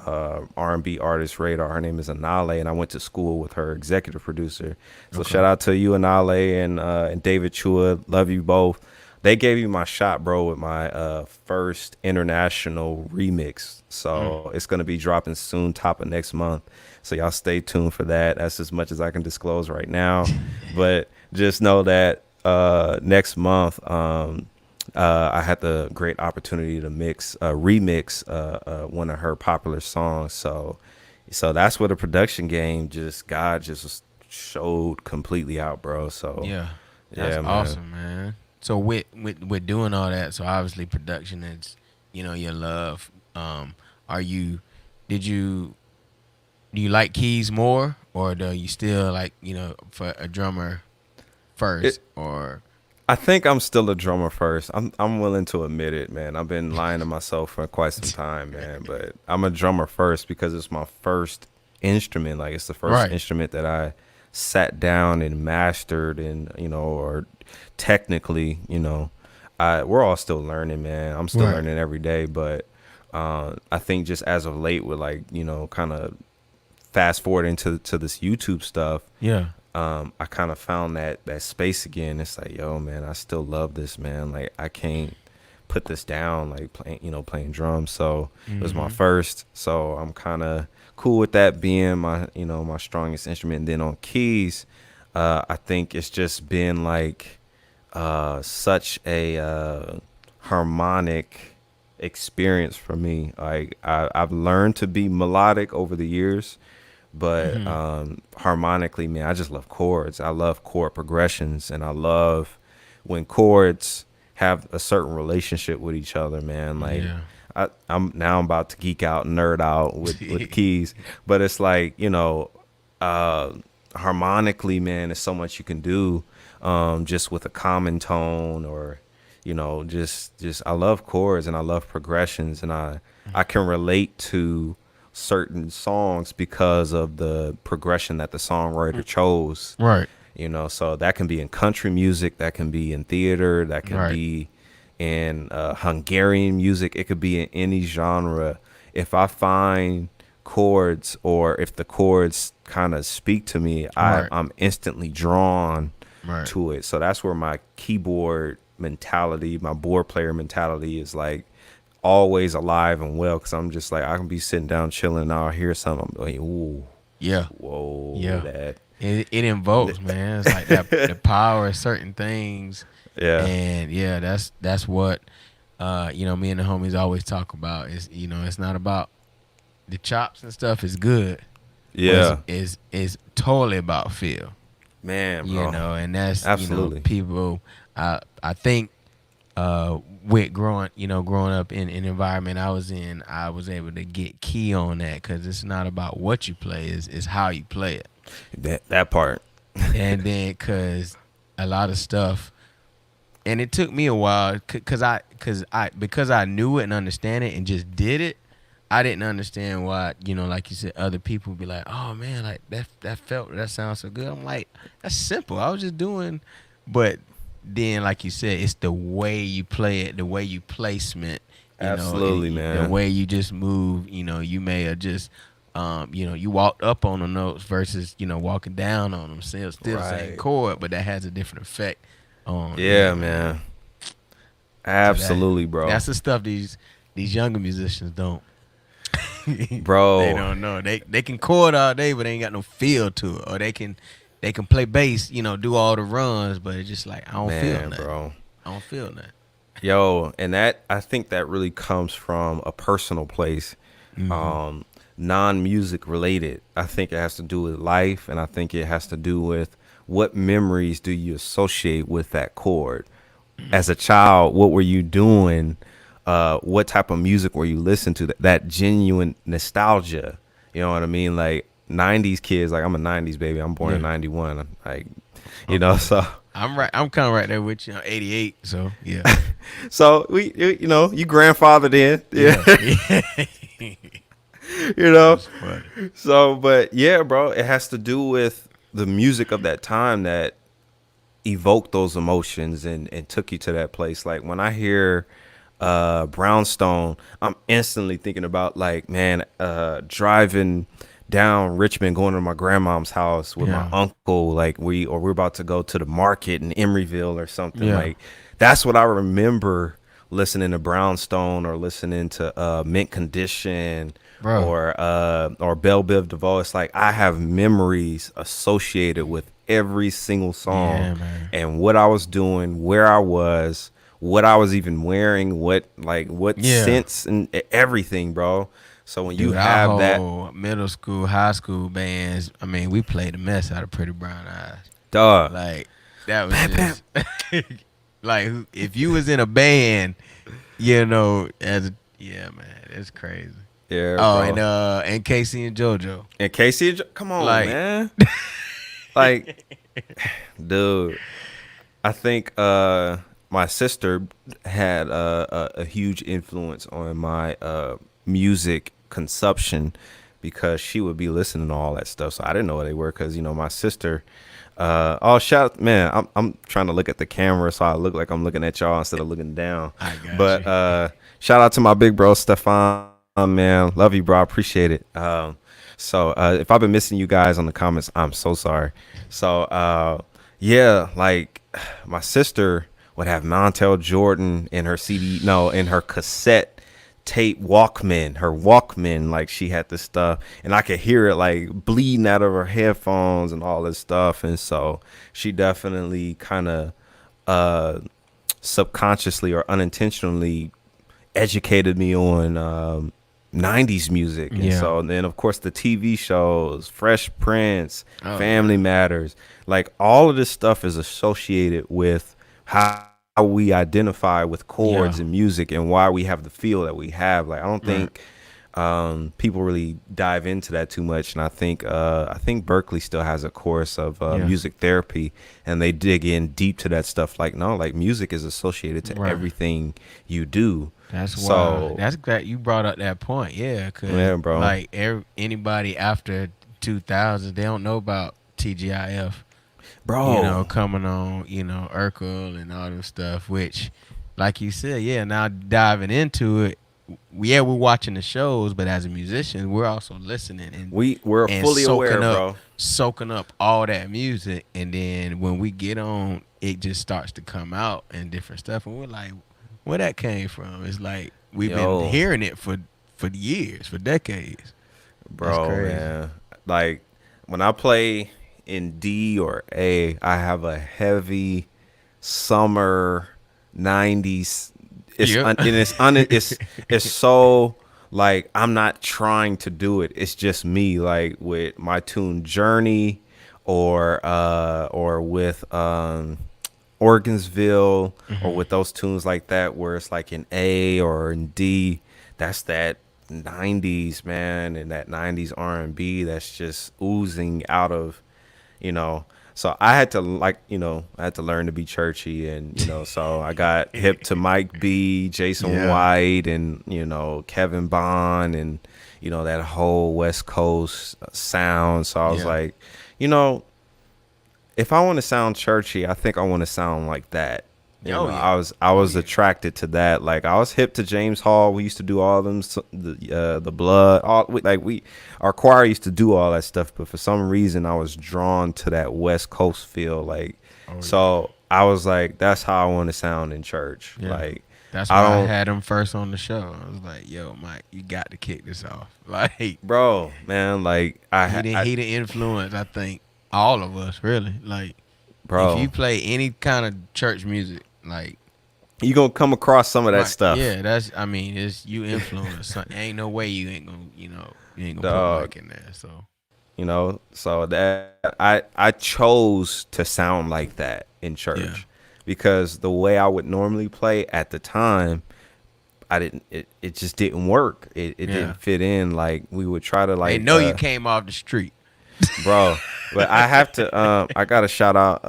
R&B artist radar. Her name is Anale, and I went to school with her executive producer. So shout out to you, Anale, and David Chua. Love you both. They gave me my shot, bro, with my first international remix. So it's going to be dropping soon, top of next month. So y'all stay tuned for that. That's as much as I can disclose right now. But just know that next month, I had the great opportunity to remix one of her popular songs. So that's where the production game God just showed completely out, bro. So that's awesome, man. So with doing all that, so obviously production is, you know, your love. Do you like keys more, or do you still like, you know, for a drummer first, or? I think I'm still a drummer first. I'm willing to admit it, man. I've been lying to myself for quite some time, man. But I'm a drummer first because it's my first instrument. Like it's the first instrument that I sat down and mastered, and you know, or technically, you know, we're all still learning, man. I'm still learning every day, but I think just as of late, with like, you know, kind of fast forwarding to this YouTube stuff, I kind of found that space again. It's like, yo, man, I still love this, man. Like I can't put this down, like playing drums. So it was my first. So I'm kind of cool with that being my, you know, my strongest instrument. And then on keys, I think it's just been like such a harmonic experience for me. Like I've learned to be melodic over the years, but harmonically, man, I just love chords. I love chord progressions, and I love when chords have a certain relationship with each other, man. Like I'm about to geek out, nerd out with keys, but it's like, you know, harmonically, man, there's so much you can do just with a common tone, or, you know, just I love chords and I love progressions, and I can relate to certain songs because of the progression that the songwriter chose. Right. You know, so that can be in country music, that can be in theater, that can be in Hungarian music. It could be in any genre. If I find chords, or if the chords kind of speak to me, I'm instantly drawn to it. So that's where my keyboard mentality, my board player mentality is like always alive and well, because I'm just like, I can be sitting down chilling and I'll hear something, I'm like, ooh, whoa, that it invokes, man. It's like that the power of certain things. And that's what you know, me and the homies always talk about is, you know, it's not about the chops and stuff is good. Is totally about feel, man, bro. You know, and that's absolutely, you know, people. I think with growing up in an environment I was in, I was able to get key on that, because it's not about what you play, it's how you play it. That part. And then, because a lot of stuff and it took me a while because I knew it and understand it and just did it. I didn't understand why, like you said, other people be like, "Oh man, like that sounds so good." I'm like, that's simple. I was just doing, but then, like you said, it's the way you play it, the way you placement, Absolutely, man. the way you just move. You may have just, you walked up on the notes versus, walking down on them. Still the same Right. chord, but that has a different effect on. Yeah, man. Absolutely, bro. That's the stuff these younger musicians don't. Bro. They don't know. They can chord all day, but they ain't got no feel to it. Or they can play bass, do all the runs, but it's just like I don't feel Man, nothing. bro. I don't feel nothing. Yo, and I think that really comes from a personal place, non-music related. I think it has to do with life, and I think it has to do with what memories do you associate with that chord. As a child, what were you doing? What type of music were you listening to? That genuine nostalgia. You know what I mean? Like 90s kids, like I'm a 90s baby. I'm born in 91. I'm like, so. I'm right. I'm kind of right there with you. 88. So yeah. So you grandfathered in. Yeah. So, but yeah, bro, it has to do with the music of that time that evoked those emotions and took you to that place. Like when I hear Brownstone, I'm instantly thinking about like, man, driving down Richmond, going to my grandmom's house with my uncle, like we're about to go to the market in Emeryville or something. Like that's what I remember listening to Brownstone or listening to Mint Condition. Bro. Or Belle Biv DeVoe. It's like I have memories associated with every single song and what I was doing, where I was, what I was even wearing, what scents and everything, bro. So when you have that middle school, high school bands, I mean, we played the mess out of Pretty Brown Eyes. Dog. Like that was just like if you was in a band, man, it's crazy. Yeah. Oh, bro. And Casey and JoJo. And Casey, come on, man. Like, dude, I think my sister had a huge influence on my music consumption because she would be listening to all that stuff. So I didn't know what they were because, my sister. Man, I'm trying to look at the camera so I look like I'm looking at y'all instead of looking down. I got but shout out to my big bro Stefan. Man, love you, bro. I appreciate it. So if I've been missing you guys on the comments, I'm so sorry. So yeah, like my sister would have Montel Jordan in her in her cassette tape Walkman, like she had this stuff and I could hear it like bleeding out of her headphones and all this stuff. And so she definitely kind of subconsciously or unintentionally educated me on 90s music. And so then of course the TV shows, Fresh Prince, Family Matters, like all of this stuff is associated with how we identify with chords and music and why we have the feel that we have. Like I don't think people really dive into that too much, and I think Berklee still has a course of music therapy, and they dig in deep to that stuff. Like music is associated to everything you do. That's why. That's glad you brought up that point. Yeah, cause bro. Like anybody after 2000, they don't know about TGIF. Bro, coming on, Urkel and all this stuff. Which, like you said, now diving into it. We're watching the shows, but as a musician, we're also listening and we're fully aware, bro. Soaking up all that music, and then when we get on, it just starts to come out and different stuff, and we're like, where that came from? It's like we've been hearing it for years, for decades, bro. Man, like when I play in D or A, I have a heavy summer '90s. It's so like I'm not trying to do it. It's just me, like with my tune Journey or with Organsville or with those tunes like that where it's like in A or in D. That's that 90s, man, and that 90s R&B that's just oozing out of So I had to I had to learn to be churchy, and so I got hip to Mike B, Jason White, and Kevin Bond, and that whole West Coast sound. So I was like, if I want to sound churchy, I think I want to sound like that. I was attracted to that. Like I was hip to James Hall. We used to do all them the blood. Our choir used to do all that stuff. But for some reason, I was drawn to that West Coast feel. Like I was like, that's how I want to sound in church. Yeah. Like that's why I had him first on the show. I was like, yo, Mike, you got to kick this off. Like, bro, man, like he the influence. I think all of us really like. Bro, if you play any kind of church music, like you gonna come across some of that stuff. Yeah, it's you influence. Ain't no way you ain't gonna put Mike in there. So that I chose to sound like that in church because the way I would normally play at the time, it just didn't work. It didn't fit in. Like we would try to like. They know you came off the street. Bro, but I have to I gotta shout out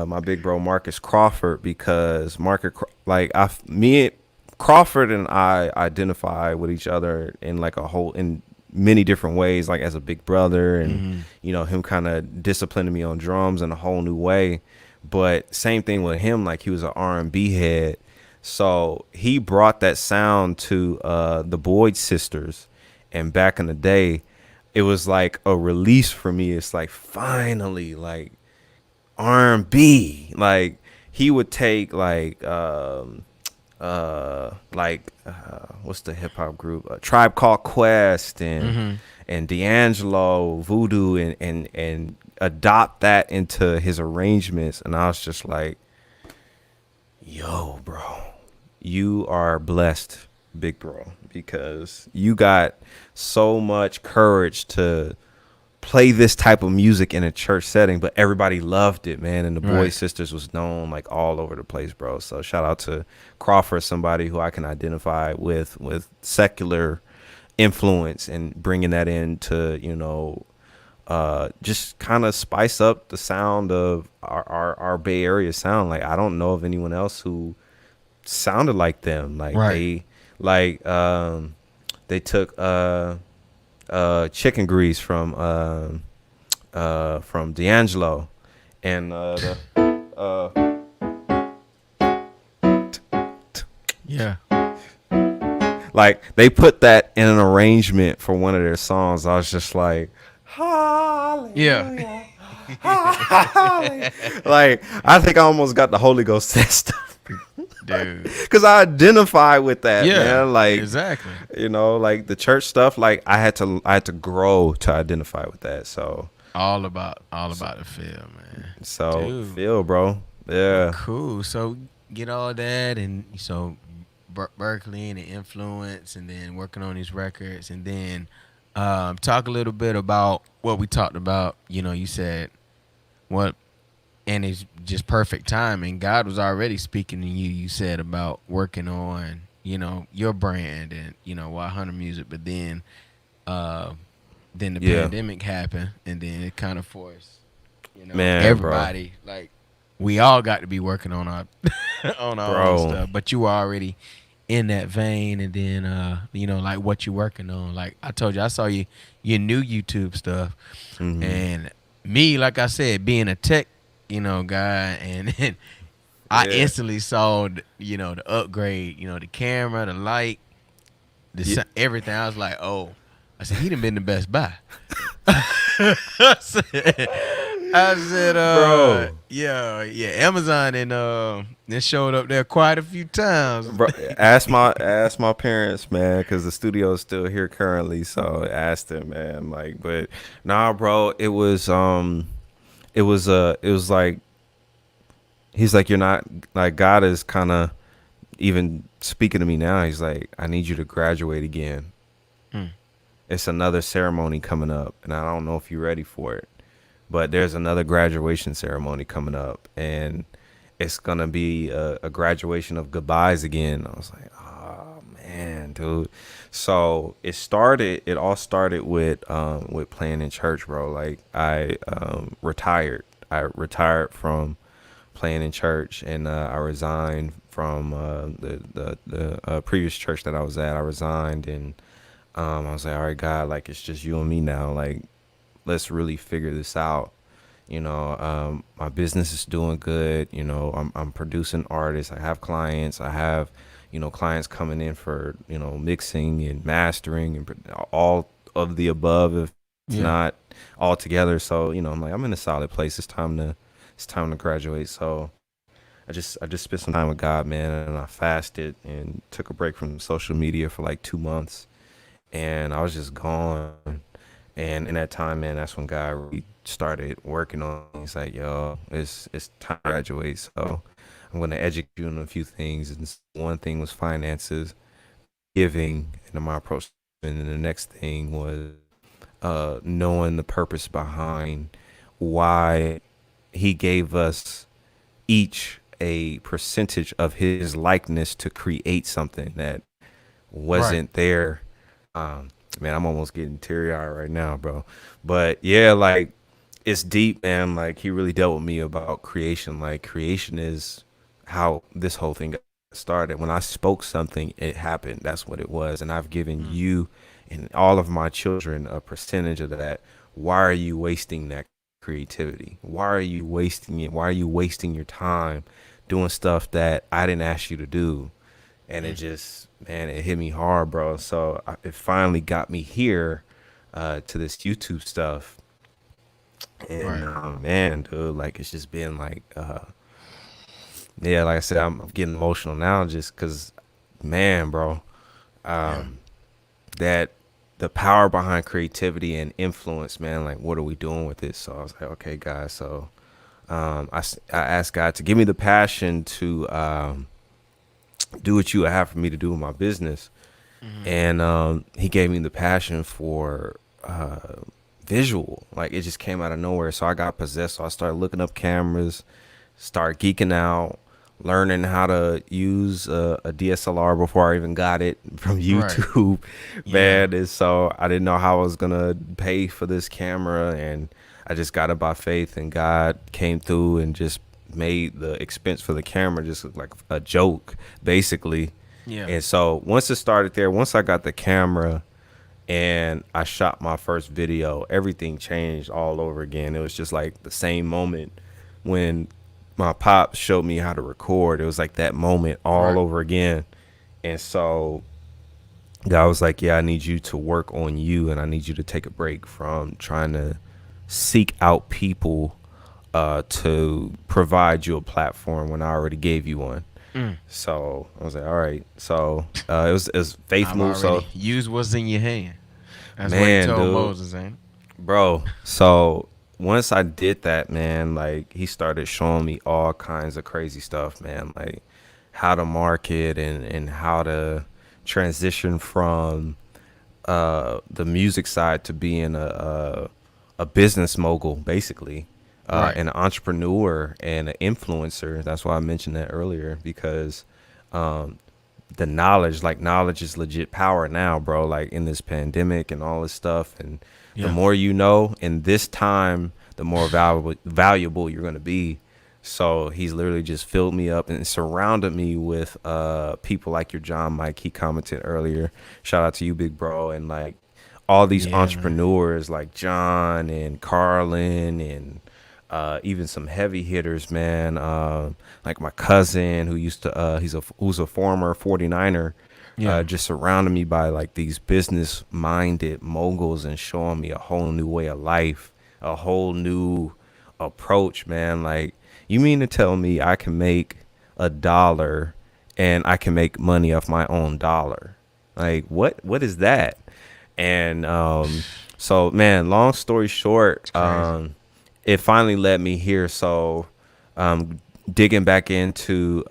my big bro Marcus Crawford, because Crawford and I identify with each other in many different ways, like as a big brother, and him kind of disciplining me on drums in a whole new way. But same thing with him, like he was an R&B head, so he brought that sound to the Boyd sisters, and back in the day it was like a release for me. It's like finally like R&B. Like he would take like what's the hip hop group? Tribe Called Quest and D'Angelo, Voodoo, and adopt that into his arrangements. And I was just like, yo, bro, you are blessed, big bro, because you got so much courage to play this type of music in a church setting, but everybody loved it, man. And the Boyd Sisters was known like all over the place, bro. So shout out to Crawford, somebody who I can identify with secular influence, and bringing that into, just kind of spice up the sound of our Bay Area sound. Like I don't know of anyone else who sounded like them. Like they took chicken grease from D'Angelo, and like they put that in an arrangement for one of their songs. I was just like, hallelujah. Like I think I almost got the Holy Ghost test. Dude, because I identify with that, man. Like exactly, like the church stuff. Like I had to grow to identify with that. So all about the feel, man. So feel, bro. Yeah, cool. So get all that, and so Berklee and the influence, and then working on these records, and then talk a little bit about what we talked about. You said what. And it's just perfect timing. God was already speaking to you. You said about working on, your brand and, 100 Music. But then the pandemic happened, and then it kind of forced, everybody. Bro. Like we all got to be working on our on our own stuff. But you were already in that vein, and then like what you working on. Like I told you, I saw your new YouTube stuff, and me, like I said, being a tech guy, and I instantly saw the upgrade, the camera, the light, everything. I was like, oh, I said he done been the Best Buy. I said, bro, Amazon and showed up there quite a few times. Bro, ask my parents, man, because the studio is still here currently. So I asked them, man, like, but nah, bro, it was like, he's like, you're not, like, God is kind of even speaking to me now. He's like, I need you to graduate again. It's another ceremony coming up, and I don't know if you're ready for it, but there's another graduation ceremony coming up, and it's going to be a graduation of goodbyes again. I was like, oh man, dude. So it all started with playing in church, bro. Like I retired. I retired from playing in church, and I resigned from the previous church that I was at. I resigned, and I was like, all right, God, like it's just you and me now. Like, let's really figure this out. My business is doing good. I'm producing artists. I have clients. I have, clients coming in for, mixing and mastering and all of the above, if Yeah. not all together. So, I'm like, I'm in a solid place. It's time to graduate. So I just spent some time with God, man, and I fasted and took a break from social media for like 2 months, and I was just gone. And in that time, man, that's when God really started working on me. He's like, yo, it's time to graduate. So I'm going to educate you on a few things. And one thing was finances, giving, and my approach. And then the next thing was knowing the purpose behind why he gave us each a percentage of his likeness to create something that wasn't there. Man, I'm almost getting teary eyed right now, bro. But yeah, like it's deep, man. Like he really dealt with me about creation. Like creation is how this whole thing got started. When I spoke something, it happened. That's what it was. And I've given you and all of my children a percentage of that. Why are you wasting that creativity? Why are you wasting it? Why are you wasting your time doing stuff that I didn't ask you to do? And it just, man, it hit me hard, bro. So it finally got me here to this YouTube stuff. And man, dude, like it's just been like, yeah, like I said, I'm getting emotional now just because, man, bro, that the power behind creativity and influence, man, like what are we doing with this? So I was like, okay, guys. So I asked God to give me the passion to do what you would have for me to do in my business. And he gave me the passion for visual. Like it just came out of nowhere. So I got possessed. So I started looking up cameras, start geeking out, learning how to use a DSLR before I even got it from YouTube. Man, and so I didn't know how I was gonna pay for this camera, and I just got it by faith, and God came through and just made the expense for the camera just look like a joke, basically. And so once it started there, once I got the camera and I shot my first video, everything changed all over again. It was just like the same moment when my pop showed me how to record. It was like that moment all over again. And so God was like, yeah, I need you to work on you, and I need you to take a break from trying to seek out people to provide you a platform when I already gave you one. So I was like, all right. So it was faith move. So use what's in your hand. That's man, what he told dude, Moses, ain't it? bro. So once I did that, man, like he started showing me all kinds of crazy stuff, man, like how to market and how to transition from the music side to being a business mogul, basically. An entrepreneur and an influencer. That's why I mentioned that earlier, because the knowledge is legit power now, bro, like in this pandemic and all this stuff. And the more you know in this time, the more valuable you're going to be. So he's literally just filled me up and surrounded me with people like your John Mike. He commented earlier. Shout out to you, big bro. And like all these entrepreneurs like John and Carlin and even some heavy hitters, man, like my cousin who used to who's a former 49er, just surrounded me by like these business minded moguls and showing me a whole new way of life, a whole new approach, man. Like, you mean to tell me I can make $1 and I can make money off my own dollar? Like, what is that? And so, man, long story short, it finally led me here. So digging back into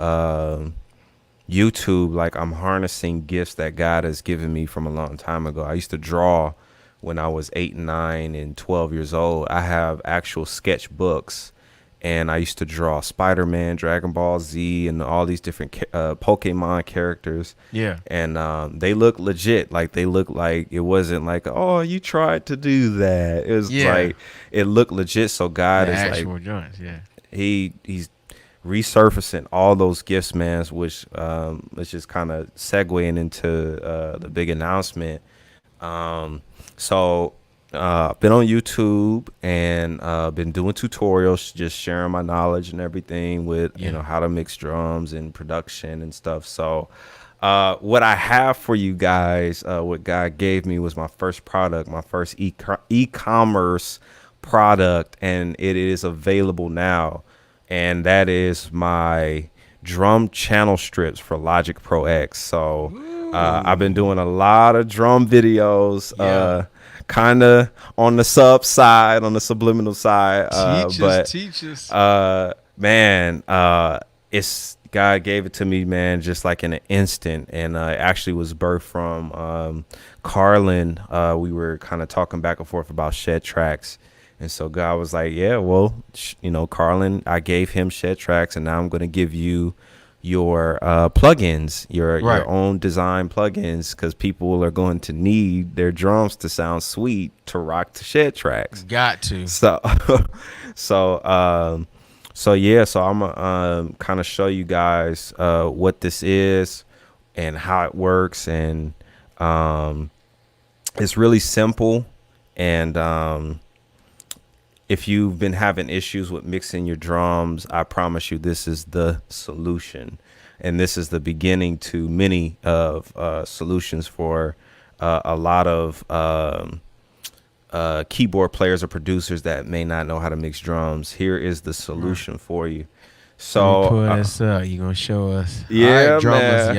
YouTube, like I'm harnessing gifts that God has given me from a long time ago. I used to draw when I was 8, 9, and 12 years old. I have actual sketchbooks and I used to draw Spider-Man, Dragon Ball Z, and all these different Pokemon characters. Yeah. And they look legit. Like they look like it wasn't like, oh, you tried to do that. It was like it looked legit. So God The is actual like joints, yeah. he's resurfacing all those gifts, man. Which let's just kind of segueing into the big announcement. So I've been on YouTube and been doing tutorials, just sharing my knowledge and everything with you know how to mix drums and production and stuff. So what I have for you guys, what God gave me was my first product, my first e-commerce product, and it is available now. And that is my drum channel strips for Logic Pro X. So I've been doing a lot of drum videos, kind of on the sub side, on the subliminal side. Teach us. Man, it's God gave it to me, man, just like in an instant. And it actually was birthed from Carlin. We were kind of talking back and forth about shed tracks. And so God was like, yeah, well, you know, Carlin, I gave him shed tracks, and now I'm going to give you your plugins, your own design plugins, because people are going to need their drums to sound sweet to rock the shed tracks. Got to. So, so I'm gonna kind of show you guys what this is and how it works, and it's really simple. And if you've been having issues with mixing your drums, I promise you this is the solution. And this is the beginning to many of solutions for a lot of keyboard players or producers that may not know how to mix drums. Here is the solution for you. So pull this up. You gonna show us? Yeah, all right, drummers, man.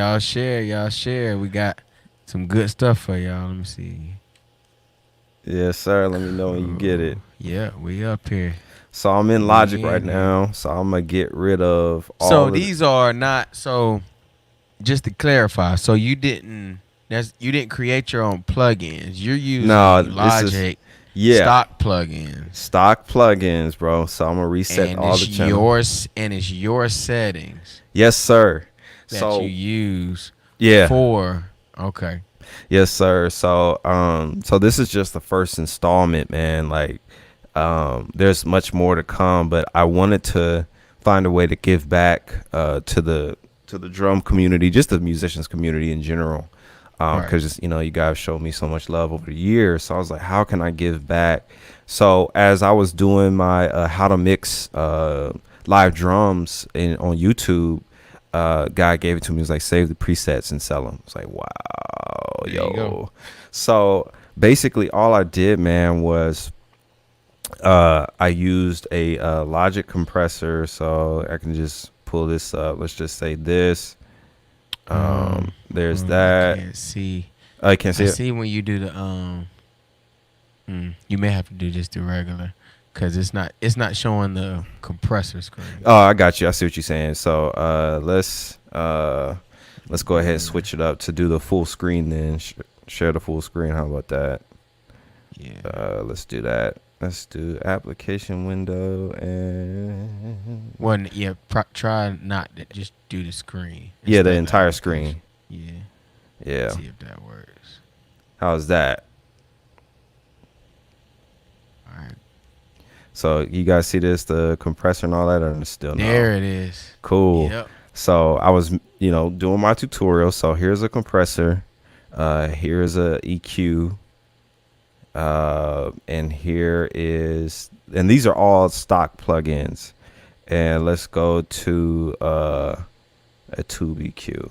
y'all share. We got some good stuff for y'all. Let me see. Yes, sir. Let me know when you get it. Yeah, we up here. So I'm in Logic right now. So I'm gonna get rid of all. So these are not. So just to clarify, so you didn't create your own plugins. You're using Logic stock plugins. Stock plugins, bro. So I'm gonna reset and all the channels. And it's your settings. Yes, sir. That you use. Yeah. For okay. Yes, sir. So so this is just the first installment, man. Like there's much more to come, but I wanted to find a way to give back to the drum community, just the musicians community in general. Because you know, you guys showed me so much love over the years. So I was like, how can I give back? So as I was doing my how to mix live drums on YouTube, God gave it to me. He was like, save the presets and sell them. It's like, wow, There you go. So basically all I did, man, was I used a Logic compressor. So I can just pull this up. Let's just say this. There's that. I can't see. I can't see I it. see when you do the you may have to do just the regular, because it's not showing the compressor screen. Oh, I got you. I see what you're saying. So let's go ahead and switch it up to do the full screen then. Share the full screen. How about that? Yeah. Let's do that. Let's do application window and try not to just do the screen. yeah, the instead of entire application. screen. Yeah. Yeah. See if that works. How's that? All right. So you guys see this, the compressor and all that, or still no? There it is. Cool. Yep. So I was, doing my tutorial. So here's a compressor. Here's a EQ. And here is, and these are all stock plugins. And let's go to a tube EQ.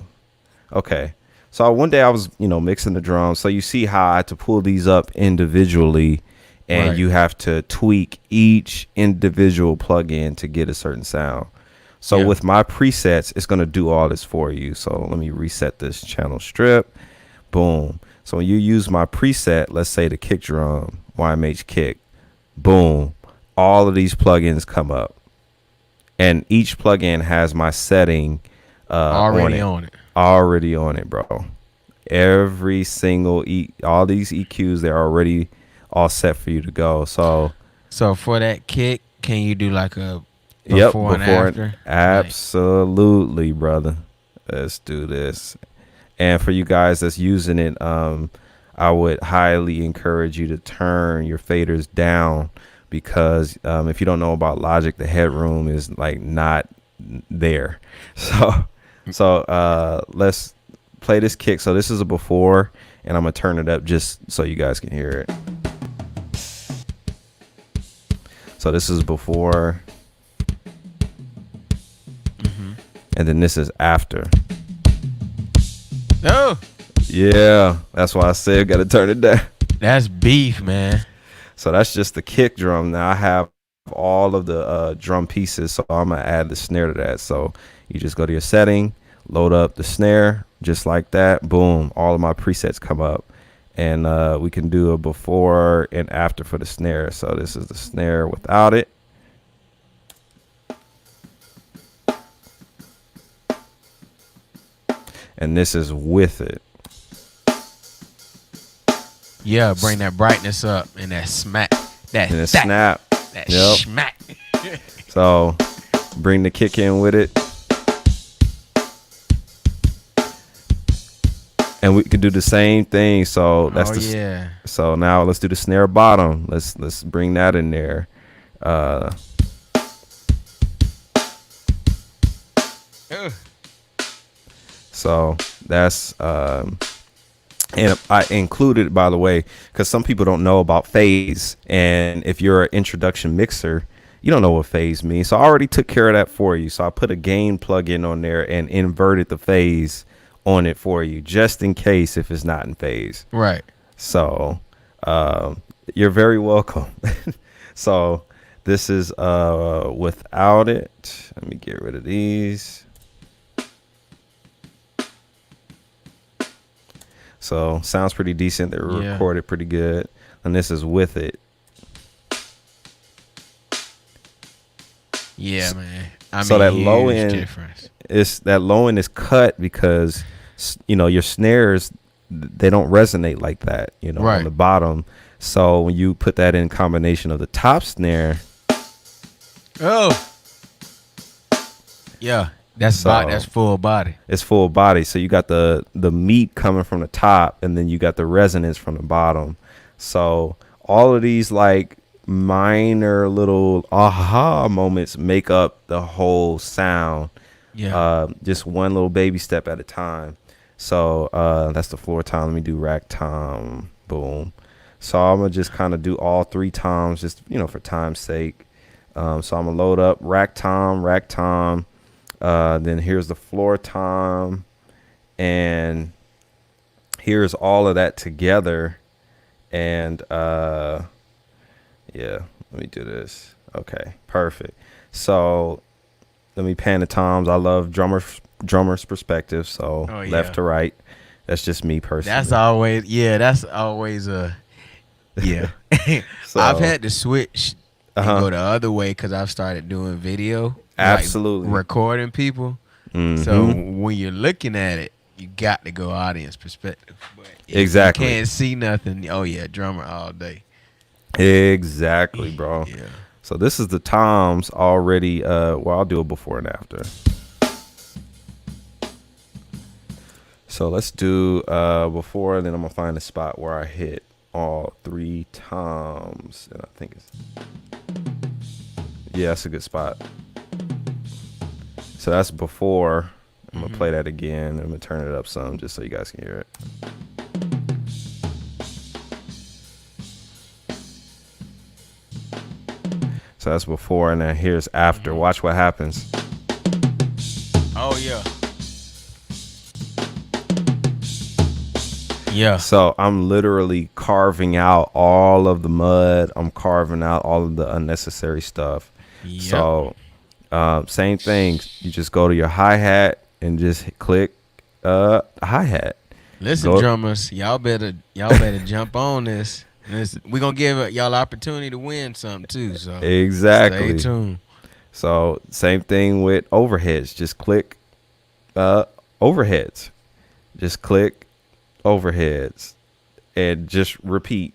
Okay. So one day I was, mixing the drums. So you see how I had to pull these up individually, and you have to tweak each individual plugin to get a certain sound. So with my presets, it's going to do all this for you. So let me reset this channel strip. Boom. So when you use my preset, let's say the kick drum, YMH kick, boom, all of these plugins come up. And each plugin has my setting already on it. Already on it, bro. Every single all these EQs, they're already all set for you to go. So for that kick, can you do like Yep, Before and before after? absolutely, brother. Let's do this. And for you guys that's using it, I would highly encourage you to turn your faders down because if you don't know about Logic, the headroom is like not there. So let's play this kick. So this is a before, and I'm gonna turn it up just so you guys can hear it. So this is before, and then this is after. Oh, Yeah, that's why I said gotta turn it down. that's beef, man. So that's just the kick drum. Now I have all of the drum pieces, so I'm gonna add the snare to that. So you just go to your setting, load up the snare, just like that. Boom, all of my presets come up, and we can do a before and after for the snare. So this is the snare without it. And this is with it. Yeah, bring that brightness up and that smack. That And it stack, snap. That Yep. smack. So bring the kick in with it. And we can do the same thing. So that's yeah. So now let's do the snare bottom. Let's bring that in there. Ugh. So that's and I included, by the way, because some people don't know about phase, and if you're an introduction mixer, you don't know what phase means. So I already took care of that for you. So I put a gain plug-in on there and inverted the phase on it for you, just in case if it's not in phase. Right. So you're very welcome. So this is without it. Let me get rid of these. So sounds pretty decent. They were recorded pretty good. And this is with it. Yeah, man. I So mean, that low huge end difference. is cut because your snares, they don't resonate like that, Right. on the bottom. So when you put that in combination of the top snare, Oh. Yeah. That's that's full body. it's full body. So you got the meat coming from the top, and then you got the resonance from the bottom. So all of these like minor little aha moments make up the whole sound. Yeah. Just one little baby step at a time. So that's the floor tom. Let me do rack tom. Boom. So I'm gonna just kind of do all three toms, just for time's sake. So I'm gonna load up rack tom. Then here's the floor tom, and here's all of that together. And yeah, let me do this. Okay, perfect. So let me pan the toms. I love drummer's perspective, so left to right. That's just me personally. That's always a yeah. So, I've had to switch and go the other way because I've started doing video. Absolutely. Like recording people. Mhm. So when you're looking at it, you got to go audience perspective. But if Exactly. you can't see nothing, oh yeah, drummer all day. Exactly, bro. Yeah. So this is the toms already. I'll do it before and after. So let's do before, and then I'm gonna find a spot where I hit all three toms, and I think it's that's a good spot. So that's before. I'm gonna play that again. I'm gonna turn it up some just so you guys can hear it. So that's before, and then here's after. Watch what happens. Oh yeah. Yeah. So I'm literally carving out all of the mud. I'm carving out all of the unnecessary stuff. Yep. So same thing. You just go to your hi-hat and just click hi-hat. Listen, drummers, y'all better jump on this. We're gonna give y'all opportunity to win something too. So Exactly. stay tuned. So same thing with overheads. Just click overheads. Just click overheads and just repeat.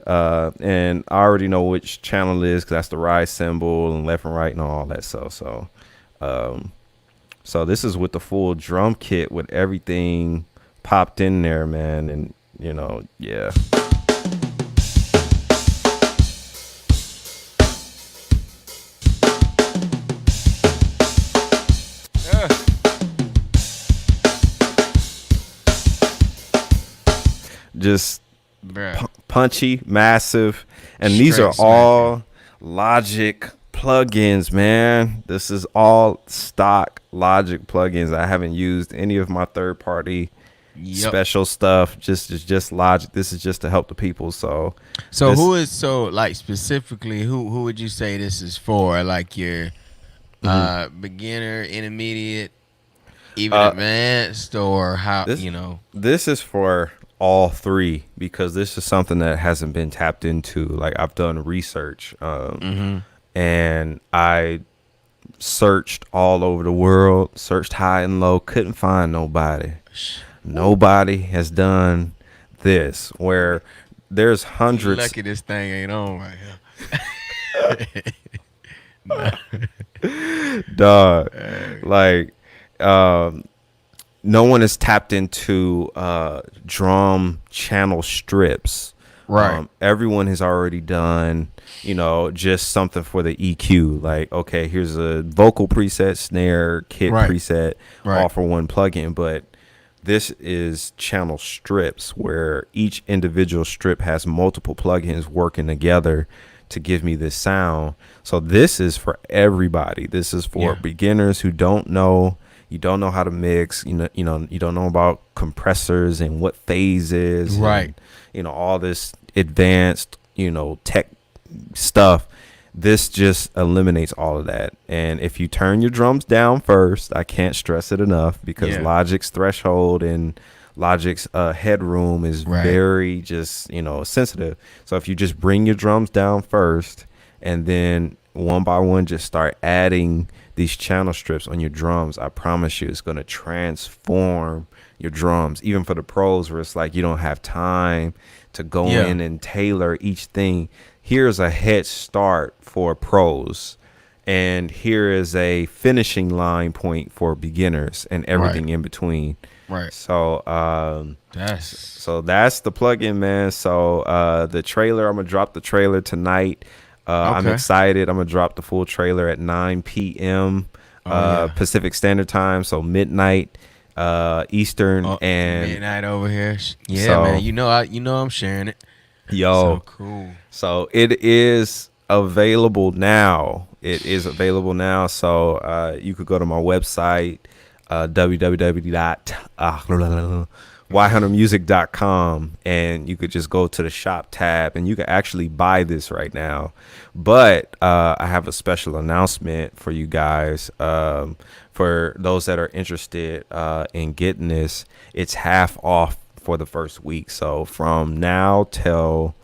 And I already know which channel it is because that's the rise symbol and left and right and all that stuff. So this is with the full drum kit with everything popped in there, man. And yeah. Just punchy, massive, and these Straight are all Logic plugins, man. This is all stock Logic plugins. I haven't used any of my third party special stuff. Just Logic. This is just to help the people. So specifically who would you say this is for? Like your beginner, intermediate, even advanced, or how This is for all three because this is something that hasn't been tapped into. Like I've done research, and I searched all over the world, searched high and low, couldn't find nobody. Nobody has done this where there's hundreds. Lucky this thing ain't on right here. Dog, like no one has tapped into drum channel strips. Right. Everyone has already done, just something for the EQ. Like, okay, here's a vocal preset, snare, kit preset, all for one plugin. But this is channel strips where each individual strip has multiple plugins working together to give me this sound. So this is for everybody. This is for beginners who don't know. You don't know how to mix, you don't know about compressors and what phases, right? And, all this advanced, tech stuff. This just eliminates all of that. And if you turn your drums down first, I can't stress it enough because Logic's threshold and Logic's headroom is very just, sensitive. So if you just bring your drums down first and then one by one just start adding these channel strips on your drums, I promise you it's going to transform your drums. Even for the pros where it's like you don't have time to go in and tailor each thing. Here's a head start for pros, and here is a finishing line point for beginners and everything in between. Right. So that's the plugin, man. So the trailer, I'm gonna drop the trailer tonight. I'm excited. I'm gonna drop the full trailer at 9 p.m. Pacific Standard Time, so midnight Eastern and midnight over here. Yeah, so, man. I'm sharing it. Yo, so cool. So it is available now. So you could go to my website, www.yhuntermusic.com, and you could just go to the shop tab and you can actually buy this right now. But I have a special announcement for you guys. For those that are interested in getting this, it's half off for the first week. So from now till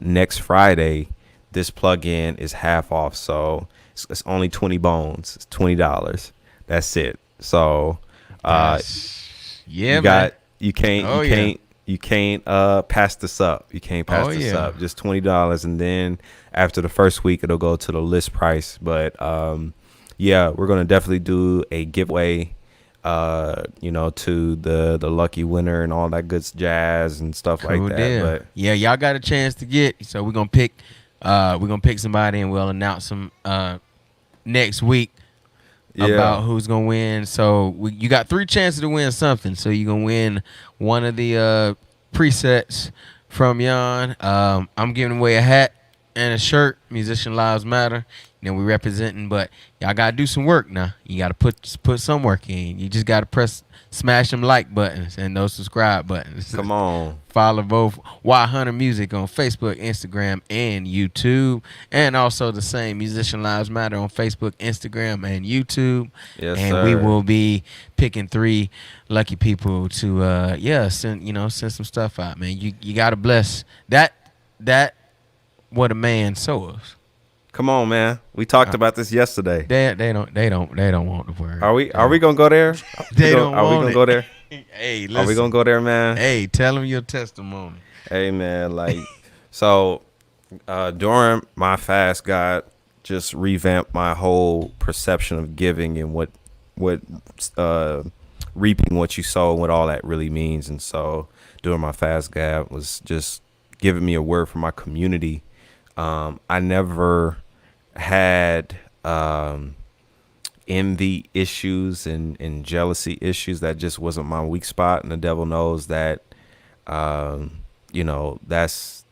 next Friday, this plugin is half off. So it's only 20 bones. It's $20. That's it. So you can't pass this up. You can't pass this up. Just $20, and then after the first week it'll go to the list price. But we're gonna definitely do a giveaway to the lucky winner and all that good jazz and stuff like that. Deal. But y'all got a chance to get, so we're gonna pick somebody and we'll announce them next week about who's gonna win. So you got 3 chances to win something. So you're gonna win one of the presets from Yaahn. I'm giving away a hat and a shirt. Musician Lives Matter. We representing, but y'all gotta do some work now. You gotta put some work in. You just gotta smash them like buttons and those subscribe buttons. Come on. Follow both Hunter Music on Facebook, Instagram, and YouTube, and also the same Musician Lives Matter on Facebook, Instagram, and YouTube. Yes, and sir. we will be picking 3 lucky people to send some stuff out, man. You gotta bless that what a man sows. Come on, man. We talked about this yesterday. They don't want the word. Are we gonna go there? Are we gonna go there? Hey, listen. Are we gonna go there, man? Hey, tell them your testimony. Hey, man, like So during my fast, God just revamped my whole perception of giving and what uh, reaping what you sow and what all that really means. And so during my fast, God was just giving me a word for my community. I never had envy issues and jealousy issues. That just wasn't my weak spot, and the devil knows that. You know, that's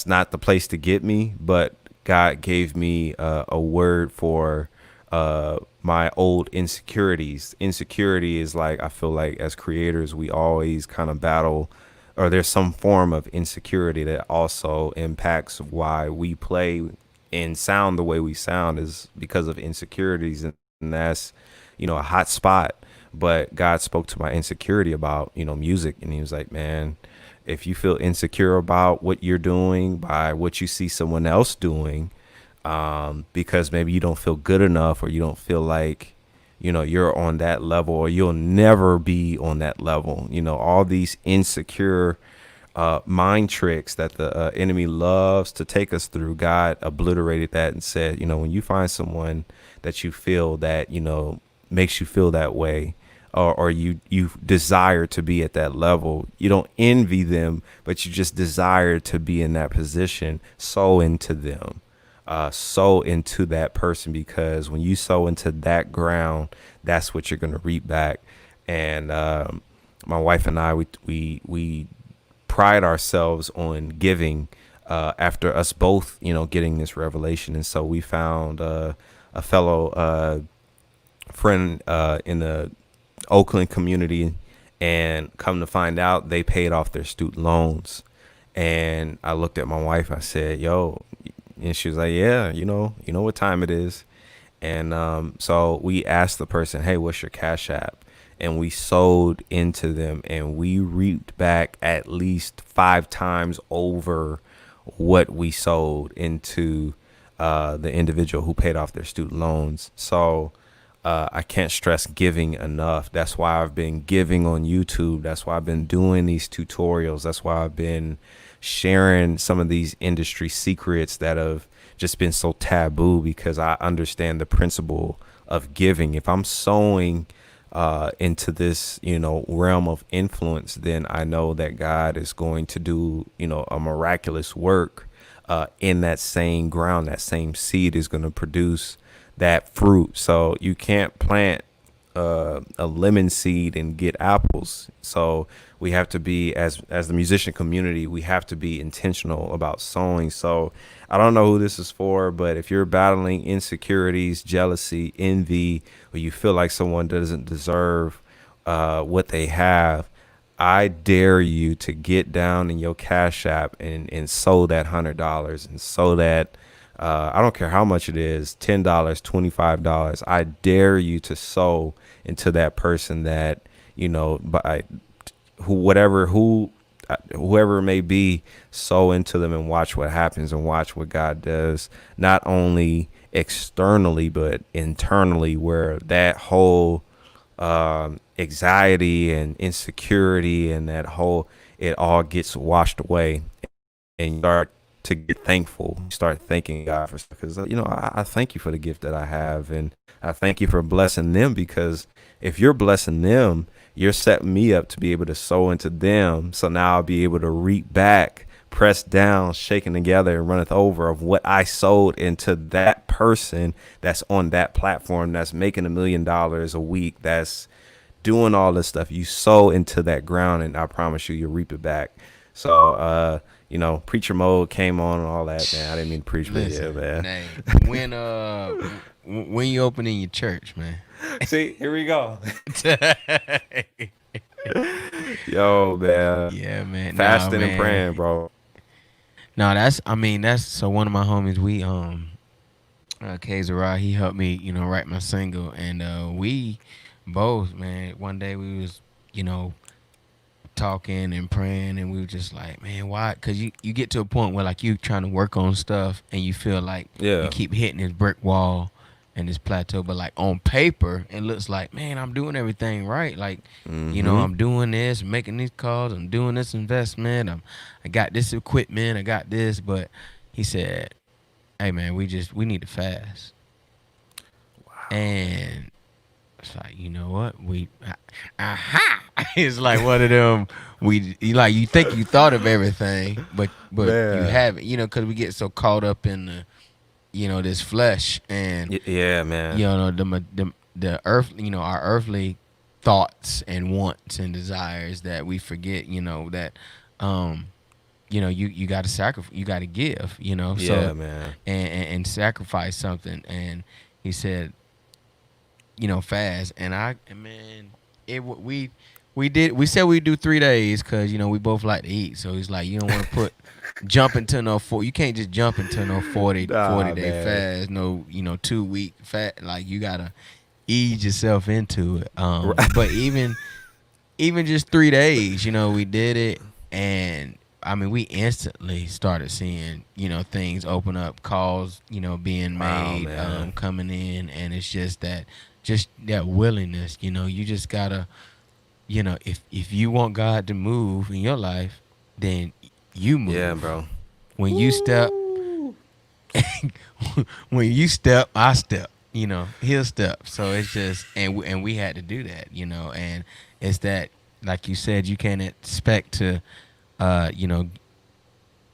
not the place to get me. But God gave me a word for my old insecurities. Insecurity is like, I feel like as creators, we always kind of battle, or there's some form of insecurity that also impacts why we play and sound the way we sound, is because of insecurities. And that's, you know, a hot spot. But God spoke to my insecurity about, you know, music. And he was like, man, if you feel insecure about what you're doing by what you see someone else doing, because maybe you don't feel good enough, or you don't feel like, you know, you're on that level, or you'll never be on that level. You know, all these insecure mind tricks that the enemy loves to take us through. God obliterated that and said, you know, when you find someone that you feel that, you know, makes you feel that way, or you desire to be at that level, you don't envy them, but you just desire to be in that position, sow into them, sow into that person, because when you sow into that ground, that's what you're going to reap back. And my wife and I, we pride ourselves on giving after us both, you know, getting this revelation. And so we found a fellow friend in the Oakland community, and come to find out they paid off their student loans. And I looked at my wife, I said, yo, and she was like, yeah, you know what time it is. And so we asked the person, hey, what's your Cash App? And we sold into them, and we reaped back at least 5 times over what we sold into the individual who paid off their student loans. So I can't stress giving enough. That's why I've been giving on YouTube. That's why I've been doing these tutorials. That's why I've been sharing some of these industry secrets that have just been so taboo, because I understand the principle of giving. If I'm sowing into this, you know, realm of influence, then I know that God is going to do, you know, a miraculous work in that same ground. That same seed is going to produce that fruit. So you can't plant a lemon seed and get apples. So we have to be, as the musician community, we have to be intentional about sowing. So I don't know who this is for, but if you're battling insecurities, jealousy, envy, or you feel like someone doesn't deserve what they have, I dare you to get down in your Cash App and sow that $100, and sow that I don't care how much it is, $10, $25. I dare you to sow into that person that, you know, by whoever it may be, sow into them and watch what happens, and watch what God does, not only externally, but internally, where that whole anxiety and insecurity and that whole, it all gets washed away, and you start to get thankful. You start thanking God for stuff, because, you know, I thank you for the gift that I have, and I thank you for blessing them, because if you're blessing them, you're setting me up to be able to sow into them. So now I'll be able to reap back, pressed down, shaken together, and runneth over, of what I sowed into that person that's on that platform, that's making $1 million a week, that's doing all this stuff. You sow into that ground, and I promise you, you'll reap it back. So, you know, preacher mode came on and all that, man. I didn't mean to preach, but yeah, man. When you opening your church, man? See, here we go. Yo, man. Yeah, man. Fasting and praying, bro. No, that's so one of my homies, we Kazara, he helped me, you know, write my single, and we both, man, one day we was, you know, talking and praying, and we were just like, man, why? Because you get to a point where, like, you trying to work on stuff, and you feel like you keep hitting this brick wall, and this plateau, but like on paper, it looks like, man, I'm doing everything right. Like, you know, I'm doing this, making these calls, I'm doing this investment, I got this equipment, I got this. But he said, hey man, we need to fast. And it's like, you know what? It's like one of them. You think you thought of everything, but you haven't. You know, because we get so caught up in the, you know, this flesh and Yeah, man. you know the earth. You know, our earthly thoughts and wants and desires that we forget. You know that, you know, you got to sacrifice. You got to give. You know, Yeah, man. And sacrifice something. And he said, you know, fast. And we said we'd do 3 days because, you know, we both like to eat. So he's like, you don't want to jump into no you can't just jump into no 40 day man. fast, no, you know, 2 week fast. Like, you gotta ease yourself into it. But even just 3 days, you know, we did it, and I mean, we instantly started seeing, you know, things open up, calls, you know, being made, coming in, and it's just that willingness. You know, you just gotta, you know, if you want God to move in your life, then you move. Yeah, bro. When you step, I step. You know, he'll step. So it's just, and we had to do that. You know, and it's that, like you said, you can't expect to, you know,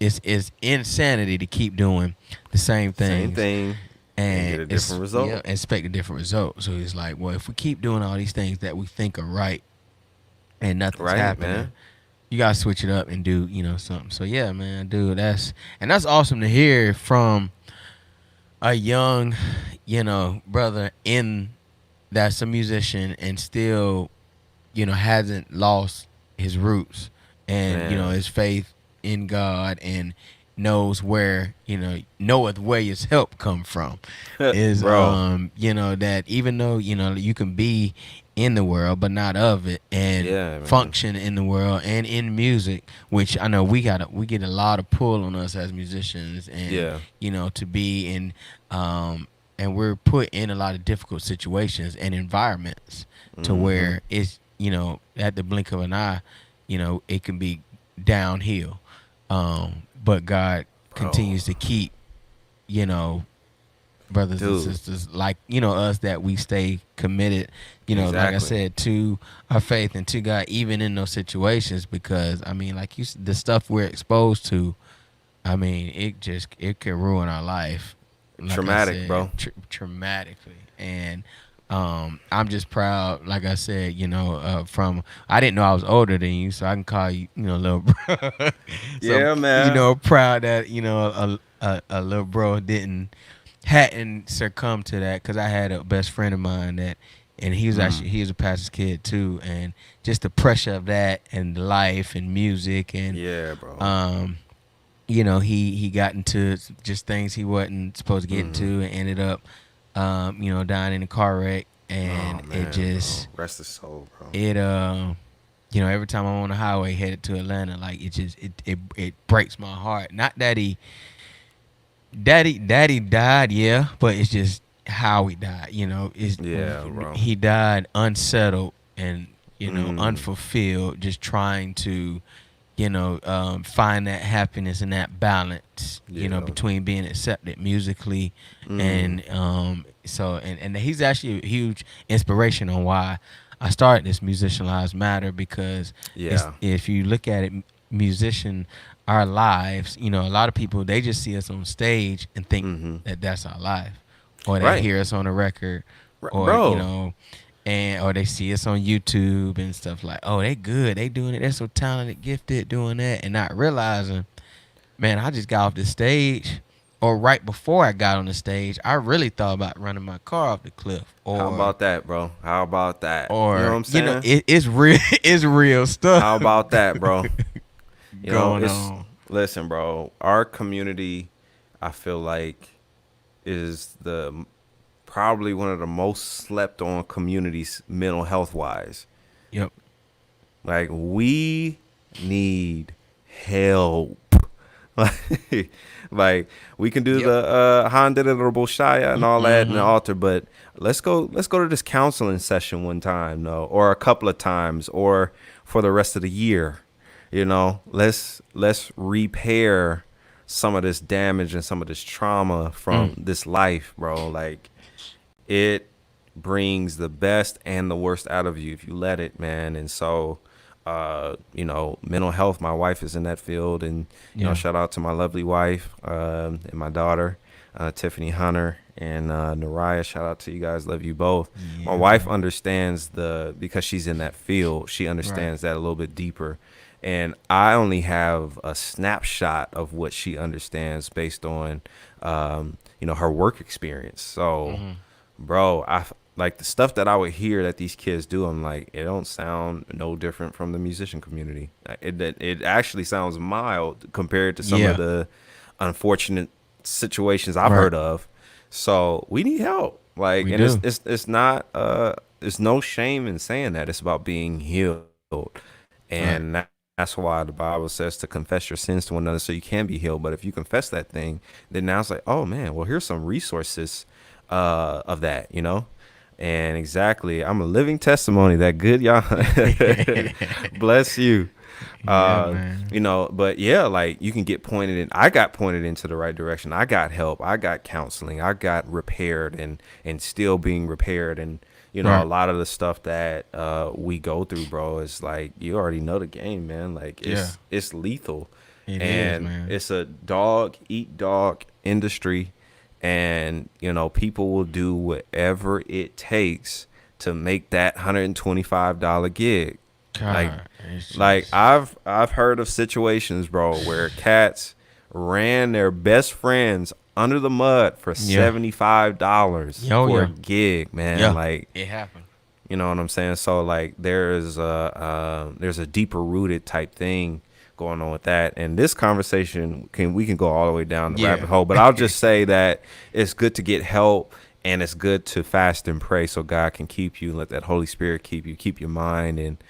it's insanity to keep doing the same thing. And get a different result. Yeah, expect a different result. So it's like, well, if we keep doing all these things that we think are right and nothing's happening, man, you gotta switch it up and do, you know, something. So yeah, man, dude, that's awesome to hear from a young, you know, brother that's a musician and still, you know, hasn't lost his roots and you know, his faith in God, and knows where, you know, knoweth where his help come from. Is you know, that even though, you know, you can be in the world but not of it, and function in the world and in music, which I know we get a lot of pull on us as musicians, and you know, to be in and we're put in a lot of difficult situations and environments to where it's, you know, at the blink of an eye, you know, it can be downhill. But God continues to keep, you know, brothers and sisters like, you know, us, that we stay committed, you know, like I said, to our faith and to God, even in those situations, because I mean, like the stuff we're exposed to, I mean, it can ruin our life. Like traumatic, bro. Traumatically. And I'm just proud, like I said, you know, I didn't know I was older than you, so I can call you, you know, little bro. So, yeah, man. You know, proud that, you know, a little bro hadn't succumbed to that, because I had a best friend of mine and he was he was a pastor's kid too, and just the pressure of that and life and music and you know, he got into just things he wasn't supposed to get into, and ended up you know, dying in a car wreck, and it just rest his soul, bro. It you know, every time I'm on the highway headed to Atlanta, like it breaks my heart. Not that Daddy died, yeah, but it's just how he died. You know, bro. He died unsettled and, you know, unfulfilled, just trying to, you know, find that happiness and that balance, you know, between being accepted musically and so and he's actually a huge inspiration on why I started this Musician Lives Matter, because if you look at it, our lives, you know, a lot of people, they just see us on stage and think that that's our life, or they hear us on a record, or you know, or they see us on YouTube and stuff like, oh, they good, they doing it, they're so talented, gifted, doing that, and not realizing, man, I just got off the stage, or right before I got on the stage, I really thought about running my car off the cliff. Or how about that, bro? How about that? Or, you know what I'm saying? You know, it's real, it's real stuff. How about that, bro? You going know, on. Listen, bro, our community, I feel like, is probably one of the most slept on communities mental health wise. Yep. Like, we need help. Like we can do the Handedable Shaya and all that in the altar, but let's go to this counseling session one time, no, or a couple of times, or for the rest of the year. You know, let's repair some of this damage and some of this trauma from this life, bro. Like it brings the best and the worst out of you if you let it, man. And so you know, mental health, my wife is in that field, and you know, shout out to my lovely wife and my daughter, Tiffany Hunter and Naraya. Shout out to you guys, love you both. My wife understands because she's in that field, she understands that a little bit deeper, and I only have a snapshot of what she understands based on you know, her work experience. So bro, I like the stuff that I would hear that these kids do. I'm like, it don't sound no different from the musician community. It actually sounds mild compared to some of the unfortunate situations I've heard of. So we need help. Like, it's not there's no shame in saying that. It's about being healed, and that's why the Bible says to confess your sins to one another so you can be healed. But if you confess that thing, then now it's like, oh man, well here's some resources of that, you know. And exactly, I'm a living testimony that good Yaahn. Bless you. You know, but yeah, like you can get pointed in. I got pointed into the right direction. I got help. I got counseling. I got repaired and still being repaired. And you know, a lot of the stuff that we go through, bro, is like you already know the game, man. Like it's lethal. It is, man. It's a dog eat dog industry. And, you know, people will do whatever it takes to make that $125 gig. God, like I've heard of situations, bro, where cats ran their best friends under the mud for $75 for a gig, man. Like it happened. You know what I'm saying? So like there's a deeper rooted type thing going on with that, and this conversation we can go all the way down the rabbit hole, but I'll just say that it's good to get help, and it's good to fast and pray so God can keep you, let that Holy Spirit keep your mind, and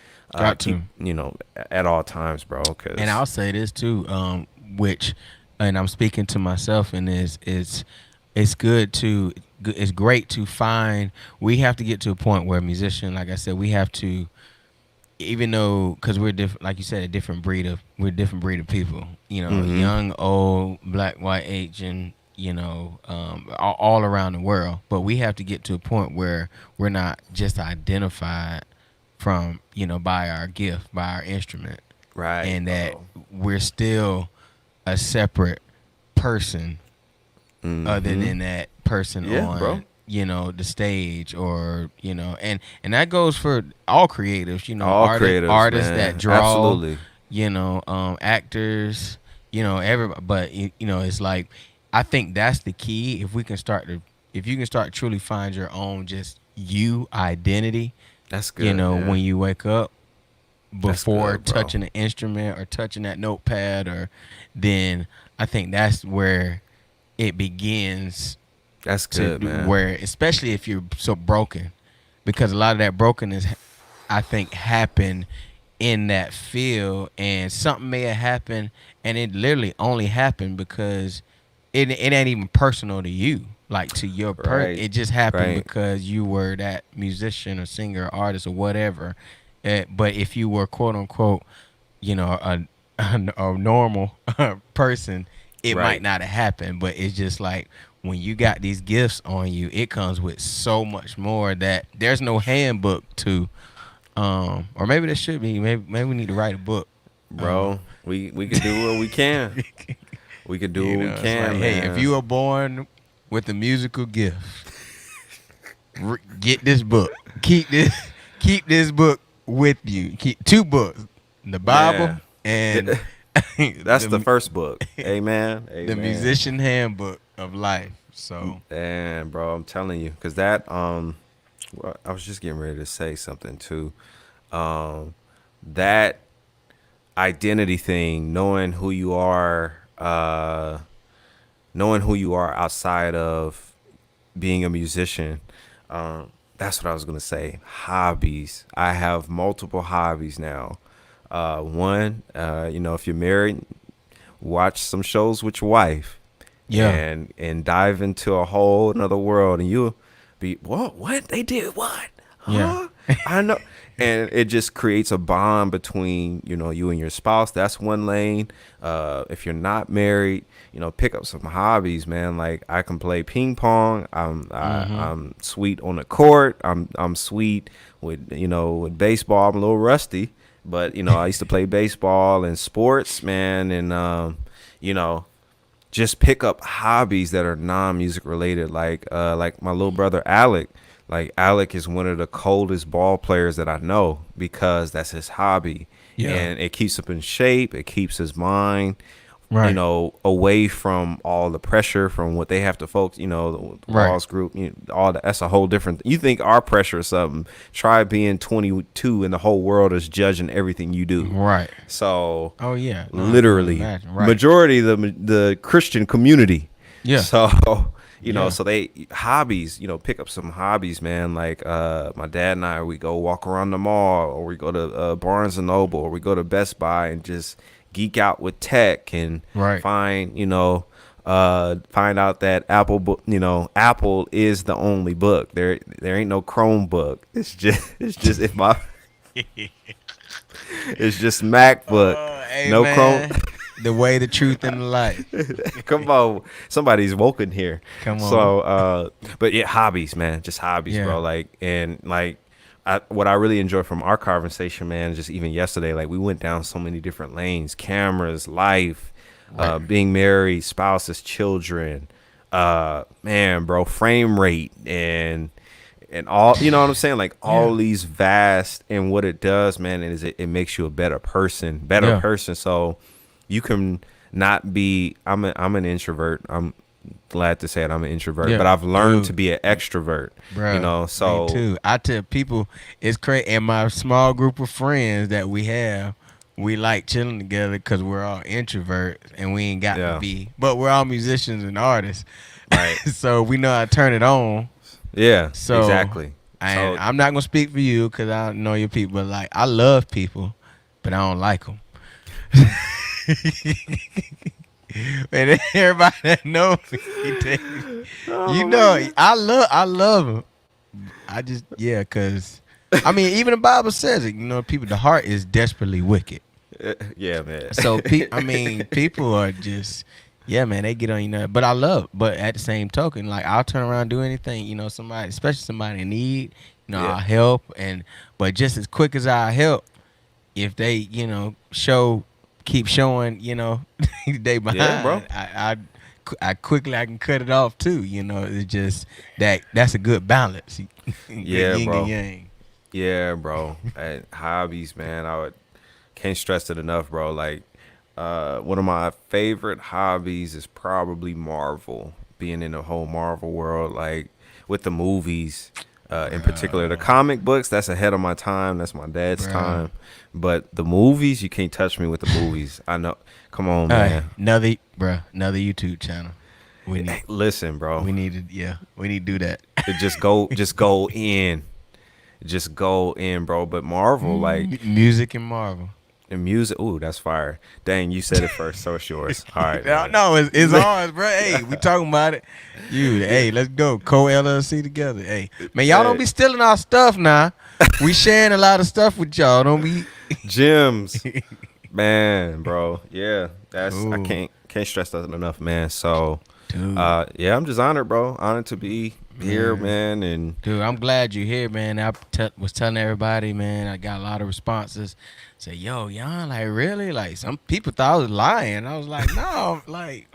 keep, you know, at all times, bro. And I'll say this too, which, and I'm speaking to myself, and it's great to find. We have to get to a point where musician, like I said, we have to, even though, because we're different, like you said, we're a different breed of people, you know, young, old, black, white, Asian, you know, all around the world. But we have to get to a point where we're not just identified from, you know, by our gift, by our instrument, right? And that we're still a separate person, other than that person on, you know, the stage, or, you know, and that goes for all creatives, you know, artists that draw, you know, actors, you know, everybody. But you know, it's like, I think that's the key. If you can start truly find your own just you identity, that's good. You know, when you wake up, before touching an instrument or touching that notepad, or then I think that's where it begins. That's good, man. Where, especially if you're so broken, because a lot of that brokenness, I think, happened in that field, and something may have happened, and it literally only happened because it ain't even personal to you, like to your person. It just happened because you were that musician or singer or artist or whatever. But if you were, quote unquote, you know, a normal person, it might not have happened. But it's just like, when you got these gifts on you, it comes with so much more that there's no handbook to, or maybe there should be. Maybe we need to write a book, bro. We can do what we can. We can do what we can. Like, hey, if you are born with a musical gift, get this book. Keep this book with you. Keep 2 books: the Bible and that's the first book. Amen. The musician handbook of life. So, and bro, I'm telling you, because that well, I was just getting ready to say something too. That identity thing, knowing who you are outside of being a musician. That's what I was gonna say. Hobbies. I have multiple hobbies now. One, you know, if you're married, watch some shows with your wife, Yeah. and dive into a whole another world, and you'll be, what they did, what, huh? Yeah. I know. And it just creates a bond between, you and your spouse. That's one lane. If you're not married, pick up some hobbies, man. Like, I can play ping pong. I'm sweet on the court. I'm sweet with with baseball. I'm a little rusty, but I used to play baseball and sports, man. And just pick up hobbies that are non-music related, like my little brother Alec. Like, Alec is one of the coldest ball players that I know, because that's his hobby. Yeah. And it keeps him in shape. It keeps his mind, Right. away from all the pressure from what they have to focus, the Right. Walls group, all that. That's a whole different. You think our pressure is something? Try being 22 and the whole world is judging everything you do. Right. So, Oh yeah. No, I can literally, imagine. Right. majority of the Christian community. Yeah. So, Yeah. so they hobbies, pick up some hobbies, man. Like, my dad and I, we go walk around the mall, or we go to Barnes and Noble, or we go to Best Buy and just geek out with tech and Right. find out that Apple is the only book. There ain't no Chromebook. It's just if my it's just MacBook. Hey, no man. Chrome. The way, the truth, and the light. Come on, somebody's woken here. Come on. So, but yeah, hobbies, man, just hobbies, Yeah. bro. What I really enjoyed from our conversation, man, just even yesterday, like, we went down so many different lanes: cameras, life, being married, spouses, children, man, bro, frame rate, and all, you know what I'm saying? Like, all these vast, and what it does, man, is it makes you a better person. So you can not be, I'm an introvert. I'm glad to say it. I'm an introvert, Yeah. but I've learned Dude. to be an extrovert, Bruh, so me too. I tell people it's crazy. And my small group of friends that we have, we like chilling together because we're all introverts and we ain't got to be. But we're all musicians and artists. Right. So we know how to turn it on. Yeah, So exactly. And I'm not going to speak for you because I don't know your people. But, like, I love people, but I don't like them. And everybody that knows me, I love them. I just, cause I mean, even the Bible says it. People, the heart is desperately wicked. Yeah, man. So people are just, man, they get on your nerves. But I love. But at the same token, like, I'll turn around and do anything. Somebody, especially somebody in need, I'll help. But just as quick as I help, if they, keep showing, they behind. Yeah, bro. I quickly I can cut it off too. It's just that's a good balance. Yeah, yin bro. and yang. Yeah, bro. Hobbies, man. Can't stress it enough, bro. Like, one of my favorite hobbies is probably Marvel. Being in the whole Marvel world, like, with the movies, in particular, the comic books. That's ahead of my time. That's my dad's time. But the movies, you can't touch me with the movies. I know. Come on, man. Another YouTube channel. Listen, bro. We need to do that. Just go in. Just go in, bro. But Marvel, like, music and Marvel. and music. Ooh, that's fire. Dang, you said it first, so it's yours. All right. man. No, it's ours, bro. Hey, we talking about it. Hey, let's go. Co-LLC together. Hey, man, y'all don't be stealing our stuff now. We sharing a lot of stuff with y'all. Don't be. Gems. Man, bro. Yeah. That's Ooh. I can't stress that enough, man. So Dude. I'm just honored, bro. Honored to be here, man. And Dude, I'm glad you're here, man. I was telling everybody, man, I got a lot of responses. Say, yo, Yaahn, like, really? Like, some people thought I was lying. I was like, no, like,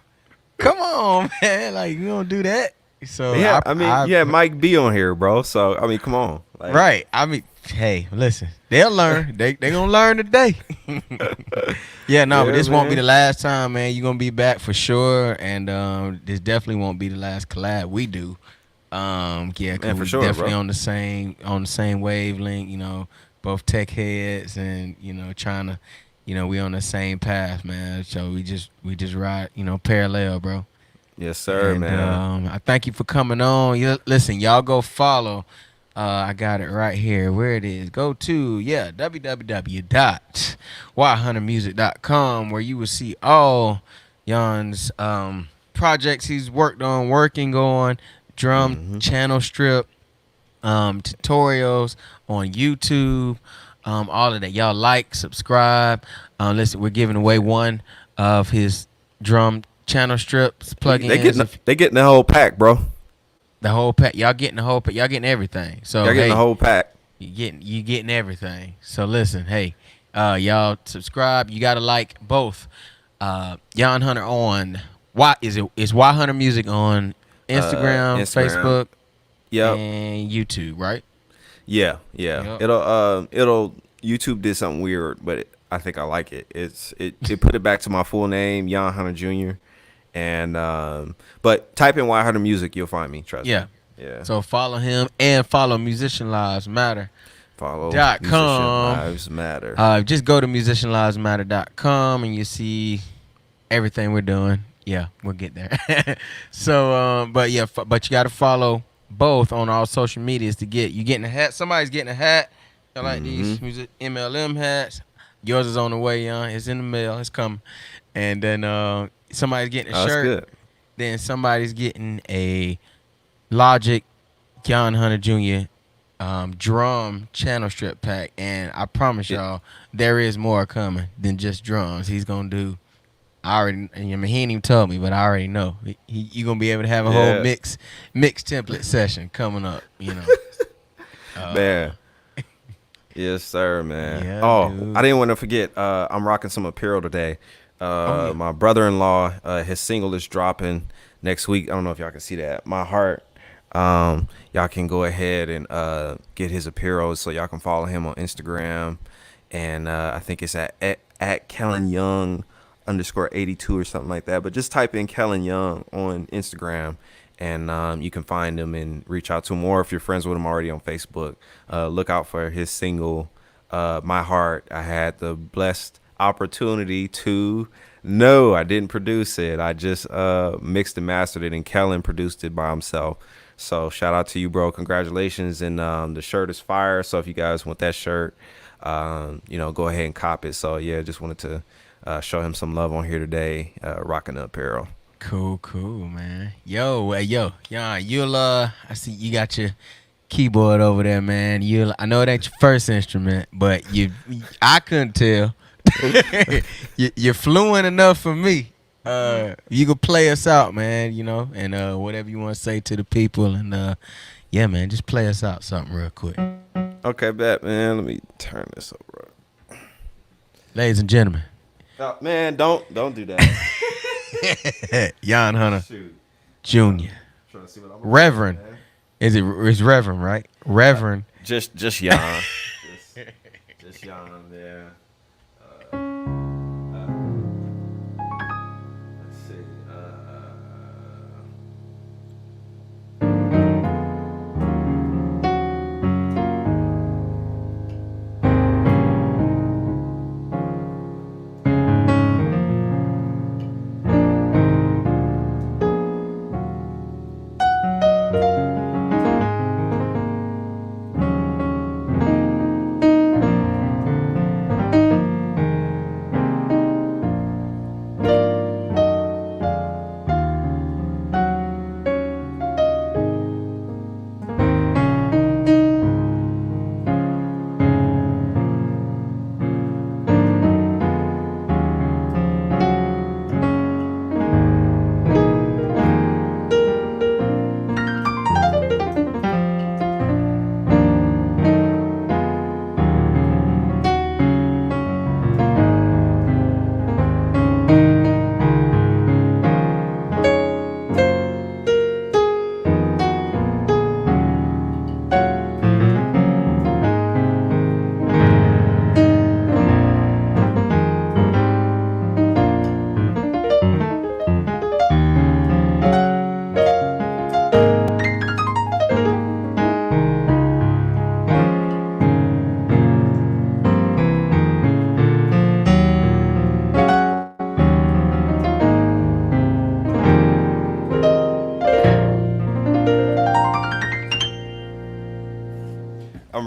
come on, man. Like, you don't do that. So yeah, Mike B on here, bro. So I mean, come on. Like, right. I mean, hey, listen, they'll learn. they gonna learn today. Yeah, no, but this won't be the last time, man. You're gonna be back for sure, and this definitely won't be the last collab we do. Yeah, Man, for we sure, definitely bro. on the same wavelength. Both tech heads, and trying to, we on the same path, man. So we just ride, parallel, bro. Yes, sir, And, man. I thank you for coming on. Listen, y'all go follow I got it right here. Where it is. Go to www.yhuntermusic.com where you will see all Yaahn's projects he's worked on, working on, drum channel strip, tutorials on YouTube, all of that. Y'all like, subscribe. Listen, we're giving away one of his drum channel strips, plugins. They getting the whole pack, bro. The whole pack. Y'all getting the whole pack. Y'all getting everything. So Y'all getting the whole pack. You getting everything. So listen, hey, y'all subscribe. You gotta like both. Yaahn Hunter on is Y Hunter Music on Instagram, Facebook, and YouTube, right? Yeah. Yep. It'll YouTube did something weird, but I think I like it. It put it back to my full name, Yaahn Hunter Jr. And but type in Y Hunter Music, you'll find me. Trust me. Yeah. So follow him and follow Musician Lives Matter. Follow .com. Musician Lives Matter. Just go to musicianlivesmatter.com and you see everything we're doing. Yeah, we'll get there. So, but you got to follow both on all social medias to get you getting a hat. Somebody's getting a hat. I like these MLM hats. Yours is on the way, Yaahn. It's in the mail. It's coming. And then somebody's getting a shirt. That's good. Then somebody's getting a Logic Yaahn Hunter Jr. Drum channel strip pack, and I promise y'all there is more coming than just drums. He's gonna do. I mean, he ain't even told me, but I already know you gonna be able to have a whole mix template session coming up. You know, man. Yes, sir, man. Yeah, dude. I didn't want to forget. I'm rocking some apparel today. My brother-in-law, his single is dropping next week. I don't know if y'all can see that. My Heart. Y'all can go ahead and get his apparel, so y'all can follow him on Instagram, and I think it's at Kellen Young _82 or something like that. But just type in Kellen Young on Instagram, and you can find him and reach out to him. Or if you're friends with him already on Facebook, look out for his single, My Heart. I had the blessed opportunity to. No, I didn't produce it. I just mixed and mastered it, and Kellen produced it by himself. So shout out to you, bro. Congratulations. And the shirt is fire. So if you guys want that shirt, go ahead and cop it. So yeah, just wanted to show him some love on here today, rocking the apparel. Cool, man. Yo, you'll I see you got your keyboard over there, man. I know it ain't your first instrument, but I couldn't tell. You're fluent enough for me. You can play us out, man, and whatever you want to say to the people, and yeah, man, just play us out something real quick. Okay, bet, man. Let me turn this over. Ladies and gentlemen. Oh, man, don't do that. Yaahn Hunter Jr. Reverend. It's Reverend, right? Reverend. Just Yaahn. just Yaahn there. Let's see.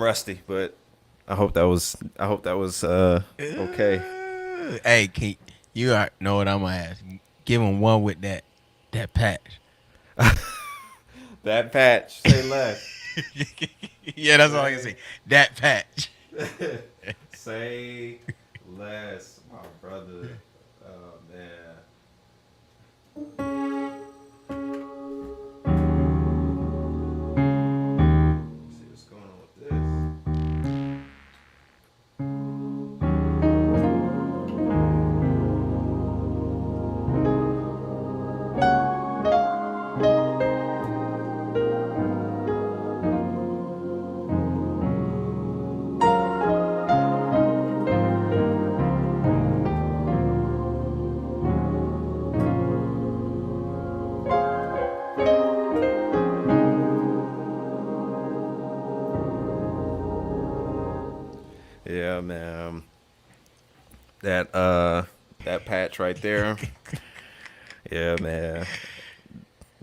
rusty, but I hope that was okay. Hey, you know what I'm gonna ask? Give him one with that patch. That patch. Say less. Yeah, that's all I can say. That patch. Say less, my brother. Oh man. Let's see what's going on with this. Yeah, man. That patch right there. Yeah, man.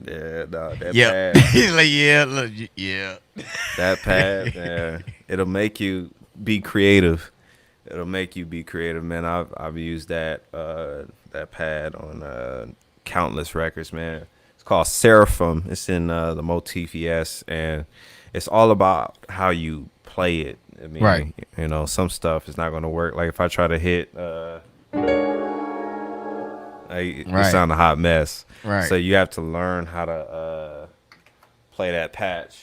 Yeah, no, that Yeah. pad. He's like, yeah, look, yeah. That pad, man. It'll make you be creative. It'll make you be creative, man. I've used that pad on countless records, man. It's called Seraphim. It's in the Motif ES, and it's all about how you play it. I mean, Right. you know, some stuff is not going to work. Like if I try to hit, you Right. sound a hot mess. Right. So you have to learn how to play that patch.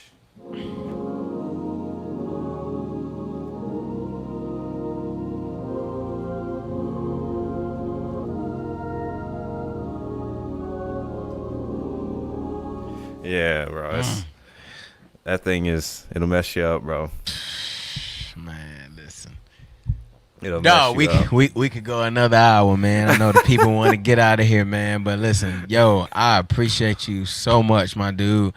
Yeah, bro. That thing it'll mess you up, bro. Man, listen. It'll No, mess you up. we could go another hour, man. I know the people want to get out of here, man. But listen, yo, I appreciate you so much, my dude.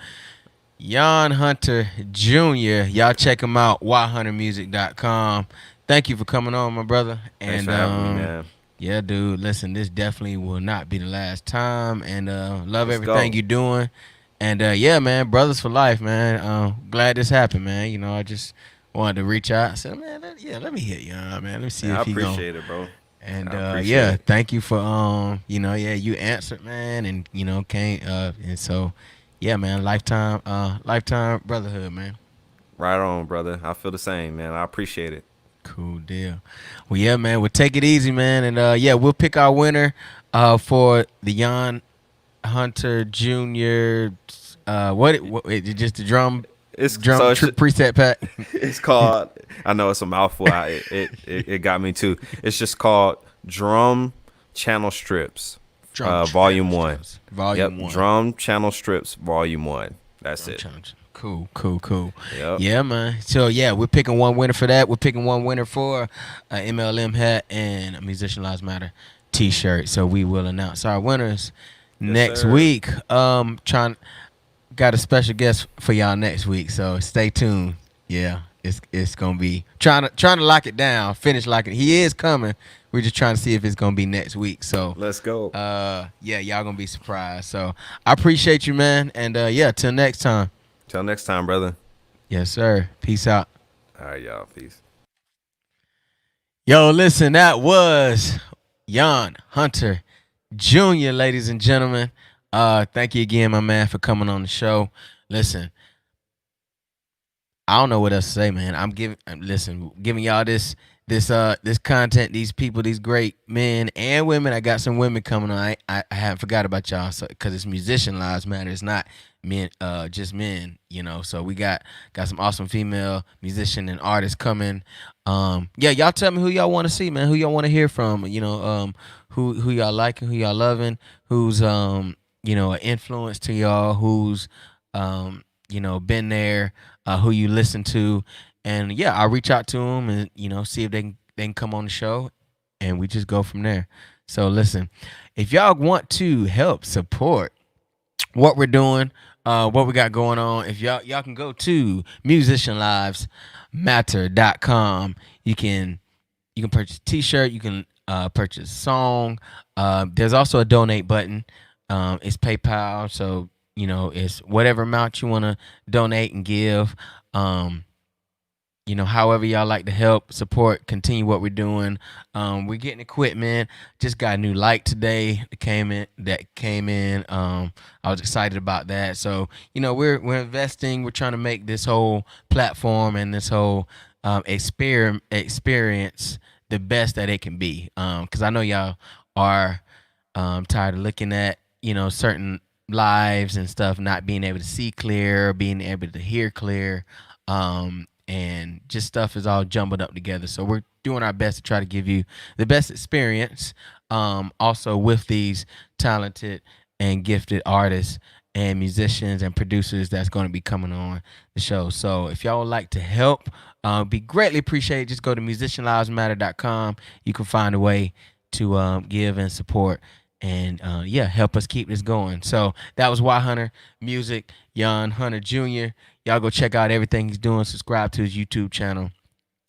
Yaahn Hunter Jr. Y'all check him out, yhuntermusic.com. Thank you for coming on, my brother. Thanks And for having me, man. yeah, dude, listen, this definitely will not be the last time. And love Let's everything go. you're doing. And yeah, man, brothers for life, man. Glad this happened, man. You know, I just wanted to reach out. I said, man, let me hit Yaahn, man. Let me see Yeah, I if he appreciate it, bro. And I appreciate yeah, it. thank you for you you answered, man, and came and so yeah, man, lifetime brotherhood, man. Right on, brother. I feel the same, man. I appreciate it. Cool deal. Well, yeah, man, we'll take it easy, man, and yeah, we'll pick our winner for the Yaahn Hunter Jr. What just the drum preset pack. It's called. I know it's a mouthful. It got me too. It's just called Drum Channel Strips, Volume 1. Volume 1. Drum Channel Strips, Volume 1. That's it. Cool. Yep. Yeah, man. So yeah, we're picking one winner for that. We're picking one winner for an MLM hat and a Musician Lives Matter T-shirt. So we will announce our winners next sir. week. Got a special guest for y'all next week. So stay tuned. Yeah, it's gonna be trying to lock it down, finish locking. He is coming. We're just trying to see if it's gonna be next week. So Let's go. yeah, y'all gonna be surprised. So I appreciate you, man. And yeah, till next time. Till next time, brother. Yes, sir. Peace out. All right, y'all. Peace. Yo, listen, that was Yaahn Hunter Jr., ladies and gentlemen. Thank you again, my man, for coming on the show. Listen, I don't know what else to say, man. I'm giving y'all this content, these people, these great men and women. I got some women coming on. I haven't forgot about y'all, so because it's Musician Lives Matter. It's not men, just men, So we got some awesome female musician and artists coming. Yeah, y'all tell me who y'all want to see, man. Who y'all want to hear from? Who y'all liking, who y'all loving, who's an influence to y'all, who's been there, who you listen to, and yeah, I'll reach out to them and see if they can come on the show, and we just go from there. So listen, if y'all want to help support what we're doing, what we got going on, if y'all can go to musicianlivesmatter.com. You can purchase a t-shirt, you can purchase a song. There's also a donate button. It's PayPal, so it's whatever amount you want to donate and give. however y'all like to help, support, continue what we're doing. We're getting equipment. Just got a new light today that came in. I was excited about that. So, we're investing. We're trying to make this whole platform and this whole experience the best that it can be. Because I know y'all are tired of looking at, certain lives and stuff, not being able to see clear, being able to hear clear. And just stuff is all jumbled up together. So we're doing our best to try to give you the best experience. Also with these talented and gifted artists and musicians and producers that's going to be coming on the show. So if y'all would like to help, be greatly appreciated. Just go to musicianlivesmatter.com. You can find a way to give and support and help us keep this going. So that was Y Hunter Music, Yaahn Hunter Jr. Y'all go check out everything he's doing. Subscribe to his YouTube channel.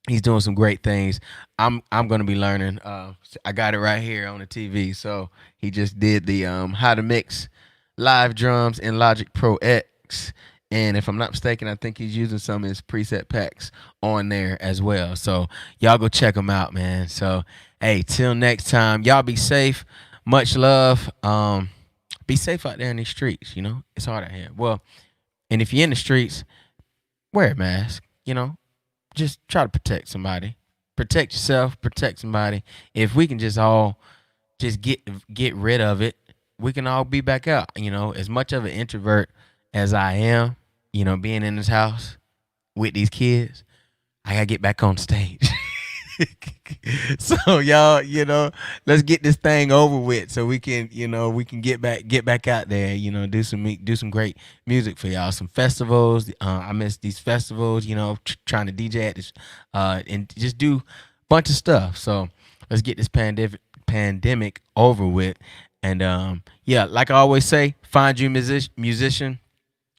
He's doing some great things. I'm gonna be learning. I got it right here on the TV. So he just did the how to mix live drums in Logic Pro X. And if I'm not mistaken, I think he's using some of his preset packs on there as well. So y'all go check him out, man. So hey, till next time, y'all be safe. Much love. Be safe out there in these streets. It's hard out here. Well, and if you're in the streets, wear a mask. Just try to protect somebody. Protect yourself. Protect somebody. If we can just all just get rid of it, we can all be back out. As much of an introvert as I am, being in this house with these kids, I gotta get back on stage. So y'all, let's get this thing over with so we can get back out there, do some great music for y'all. Some festivals. I miss these festivals, trying to DJ at this and just do a bunch of stuff. So let's get this pandemic over with. And like I always say, find you a musician,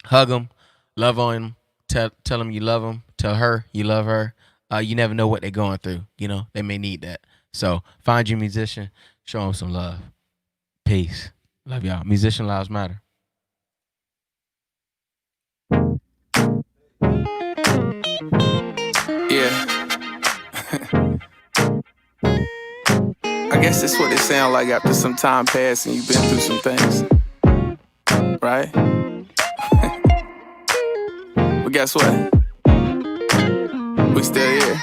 hug them, love on them, tell them you love them, tell her you love her. You never know what they're going through. They may need that. So find your musician, show them some love. Peace. Love y'all. Musician Lives Matter. Yeah. I guess that's what it sound like after some time passed and you've been through some things. Right? But guess what? We still here.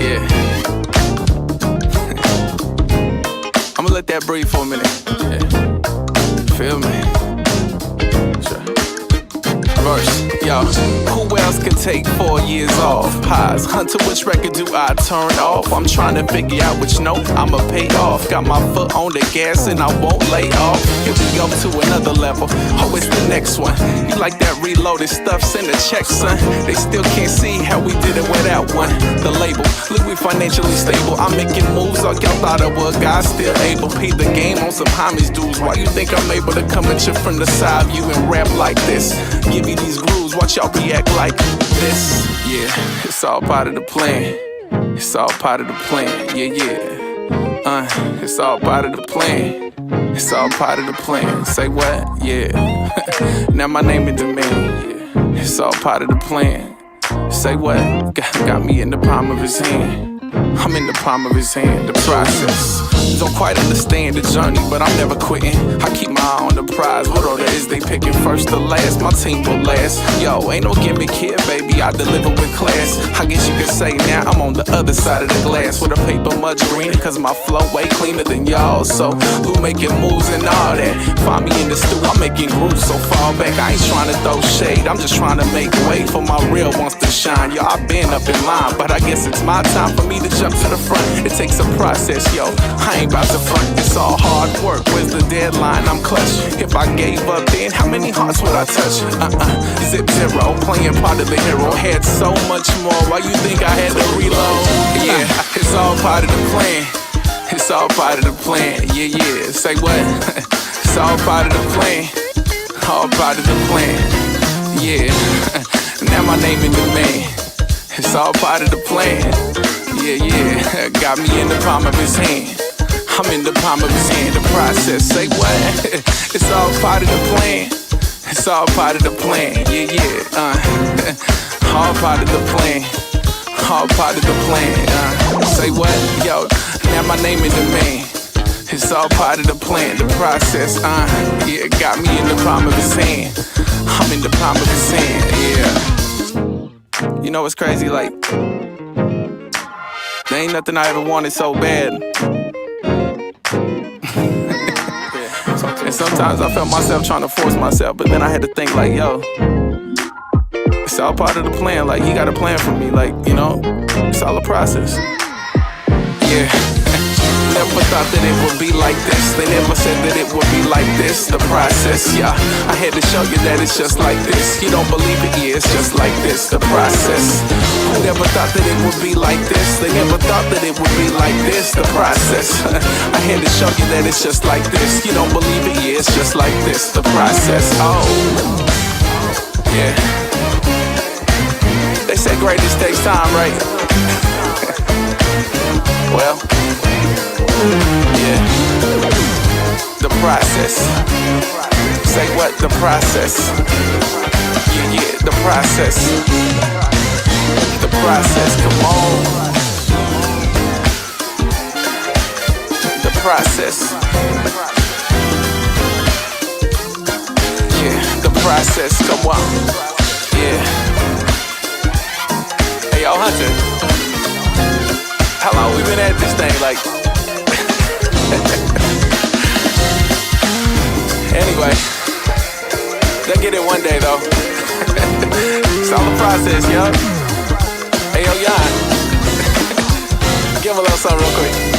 Yeah. I'ma let that breathe for a minute. Yeah. Feel me? Sure. Verse. Yo, who else can take 4 years off? Pies. Hunter, which record do I turn off? I'm trying to figure out which note I'ma pay off. Got my foot on the gas and I won't lay off. Here we go to another level. Oh, it's the next one. You like that reloaded stuff? Send a check, son. They still can't see how we did it without one. The label. Look, we financially stable. I'm making moves like y'all thought I was. God still able. Paid the game on some homage dues. Why you think I'm able to come at you from the side view and rap like this? Give you these grooves. Watch y'all react like this. Yeah, it's all part of the plan. It's all part of the plan. Yeah. It's all part of the plan. It's all part of the plan. Say what? Yeah. Now my name in demand. Yeah. It's all part of the plan. Say what? Got me in the palm of his hand. I'm in the palm of his hand. The process. Don't quite understand the journey, but I'm never quitting. I keep my eye on the prize. What order is they picking first to last? My team will last. Yo, ain't no gimmick here, baby. I deliver with class. I guess you could say now I'm on the other side of the glass with a paper much greener, cause my flow way cleaner than y'all. So who making moves and all that? Find me in the stew, I'm making grooves so far back. I ain't trying to throw shade, I'm just trying to make way for my real ones to shine. Yo, I've been up in line, but I guess it's my time for me to jump to the front. It takes a process, yo. I ain't about to front. It's all hard work. Where's the deadline? I'm clutch. If I gave up then, how many hearts would I touch? Zip zero. Playing part of the hero. Had so much more. Why you think I had to reload? Yeah, it's all part of the plan. It's all part of the plan. Yeah. Say what? It's all part of the plan. All part of the plan. Yeah. Now my name in demand. It's all part of the plan. Yeah. Got me in the palm of his hand. I'm in the palm of his hand. The process. Say what? It's all part of the plan. It's all part of the plan. Yeah. All part of the plan. All part of the plan. Say what? Yo, now my name in demand. It's all part of the plan, the process. Yeah, got me in the palm of his hand. I'm in the palm of his hand. Yeah. You know what's crazy? Like, there ain't nothing I ever wanted so bad. And sometimes I felt myself trying to force myself, but then I had to think like, yo, it's all part of the plan. Like, he got a plan for me. Like, you know, it's all a process. Yeah. Never thought that it would be like this. They never said that it would be like this. The process, yeah. I had to show you that it's just like this. You don't believe it, yeah, it's just like this. The process. Who never thought that it would be like this? They never thought that it would be like this. The process. I had to show you that it's just like this. You don't believe it, yeah, it's just like this. The process. Oh, yeah. They say greatness takes time, right? Well, yeah. The process. Say what? The process. Yeah, yeah, the process. The process, come on. The process. Yeah, the process, come on. Yeah. Hey, yo, Hunter. How long we been at this thing? Like, anyway, they'll get it one day though. It's all a process, yo. Hey, yo, Yaahn. Give him a little something real quick.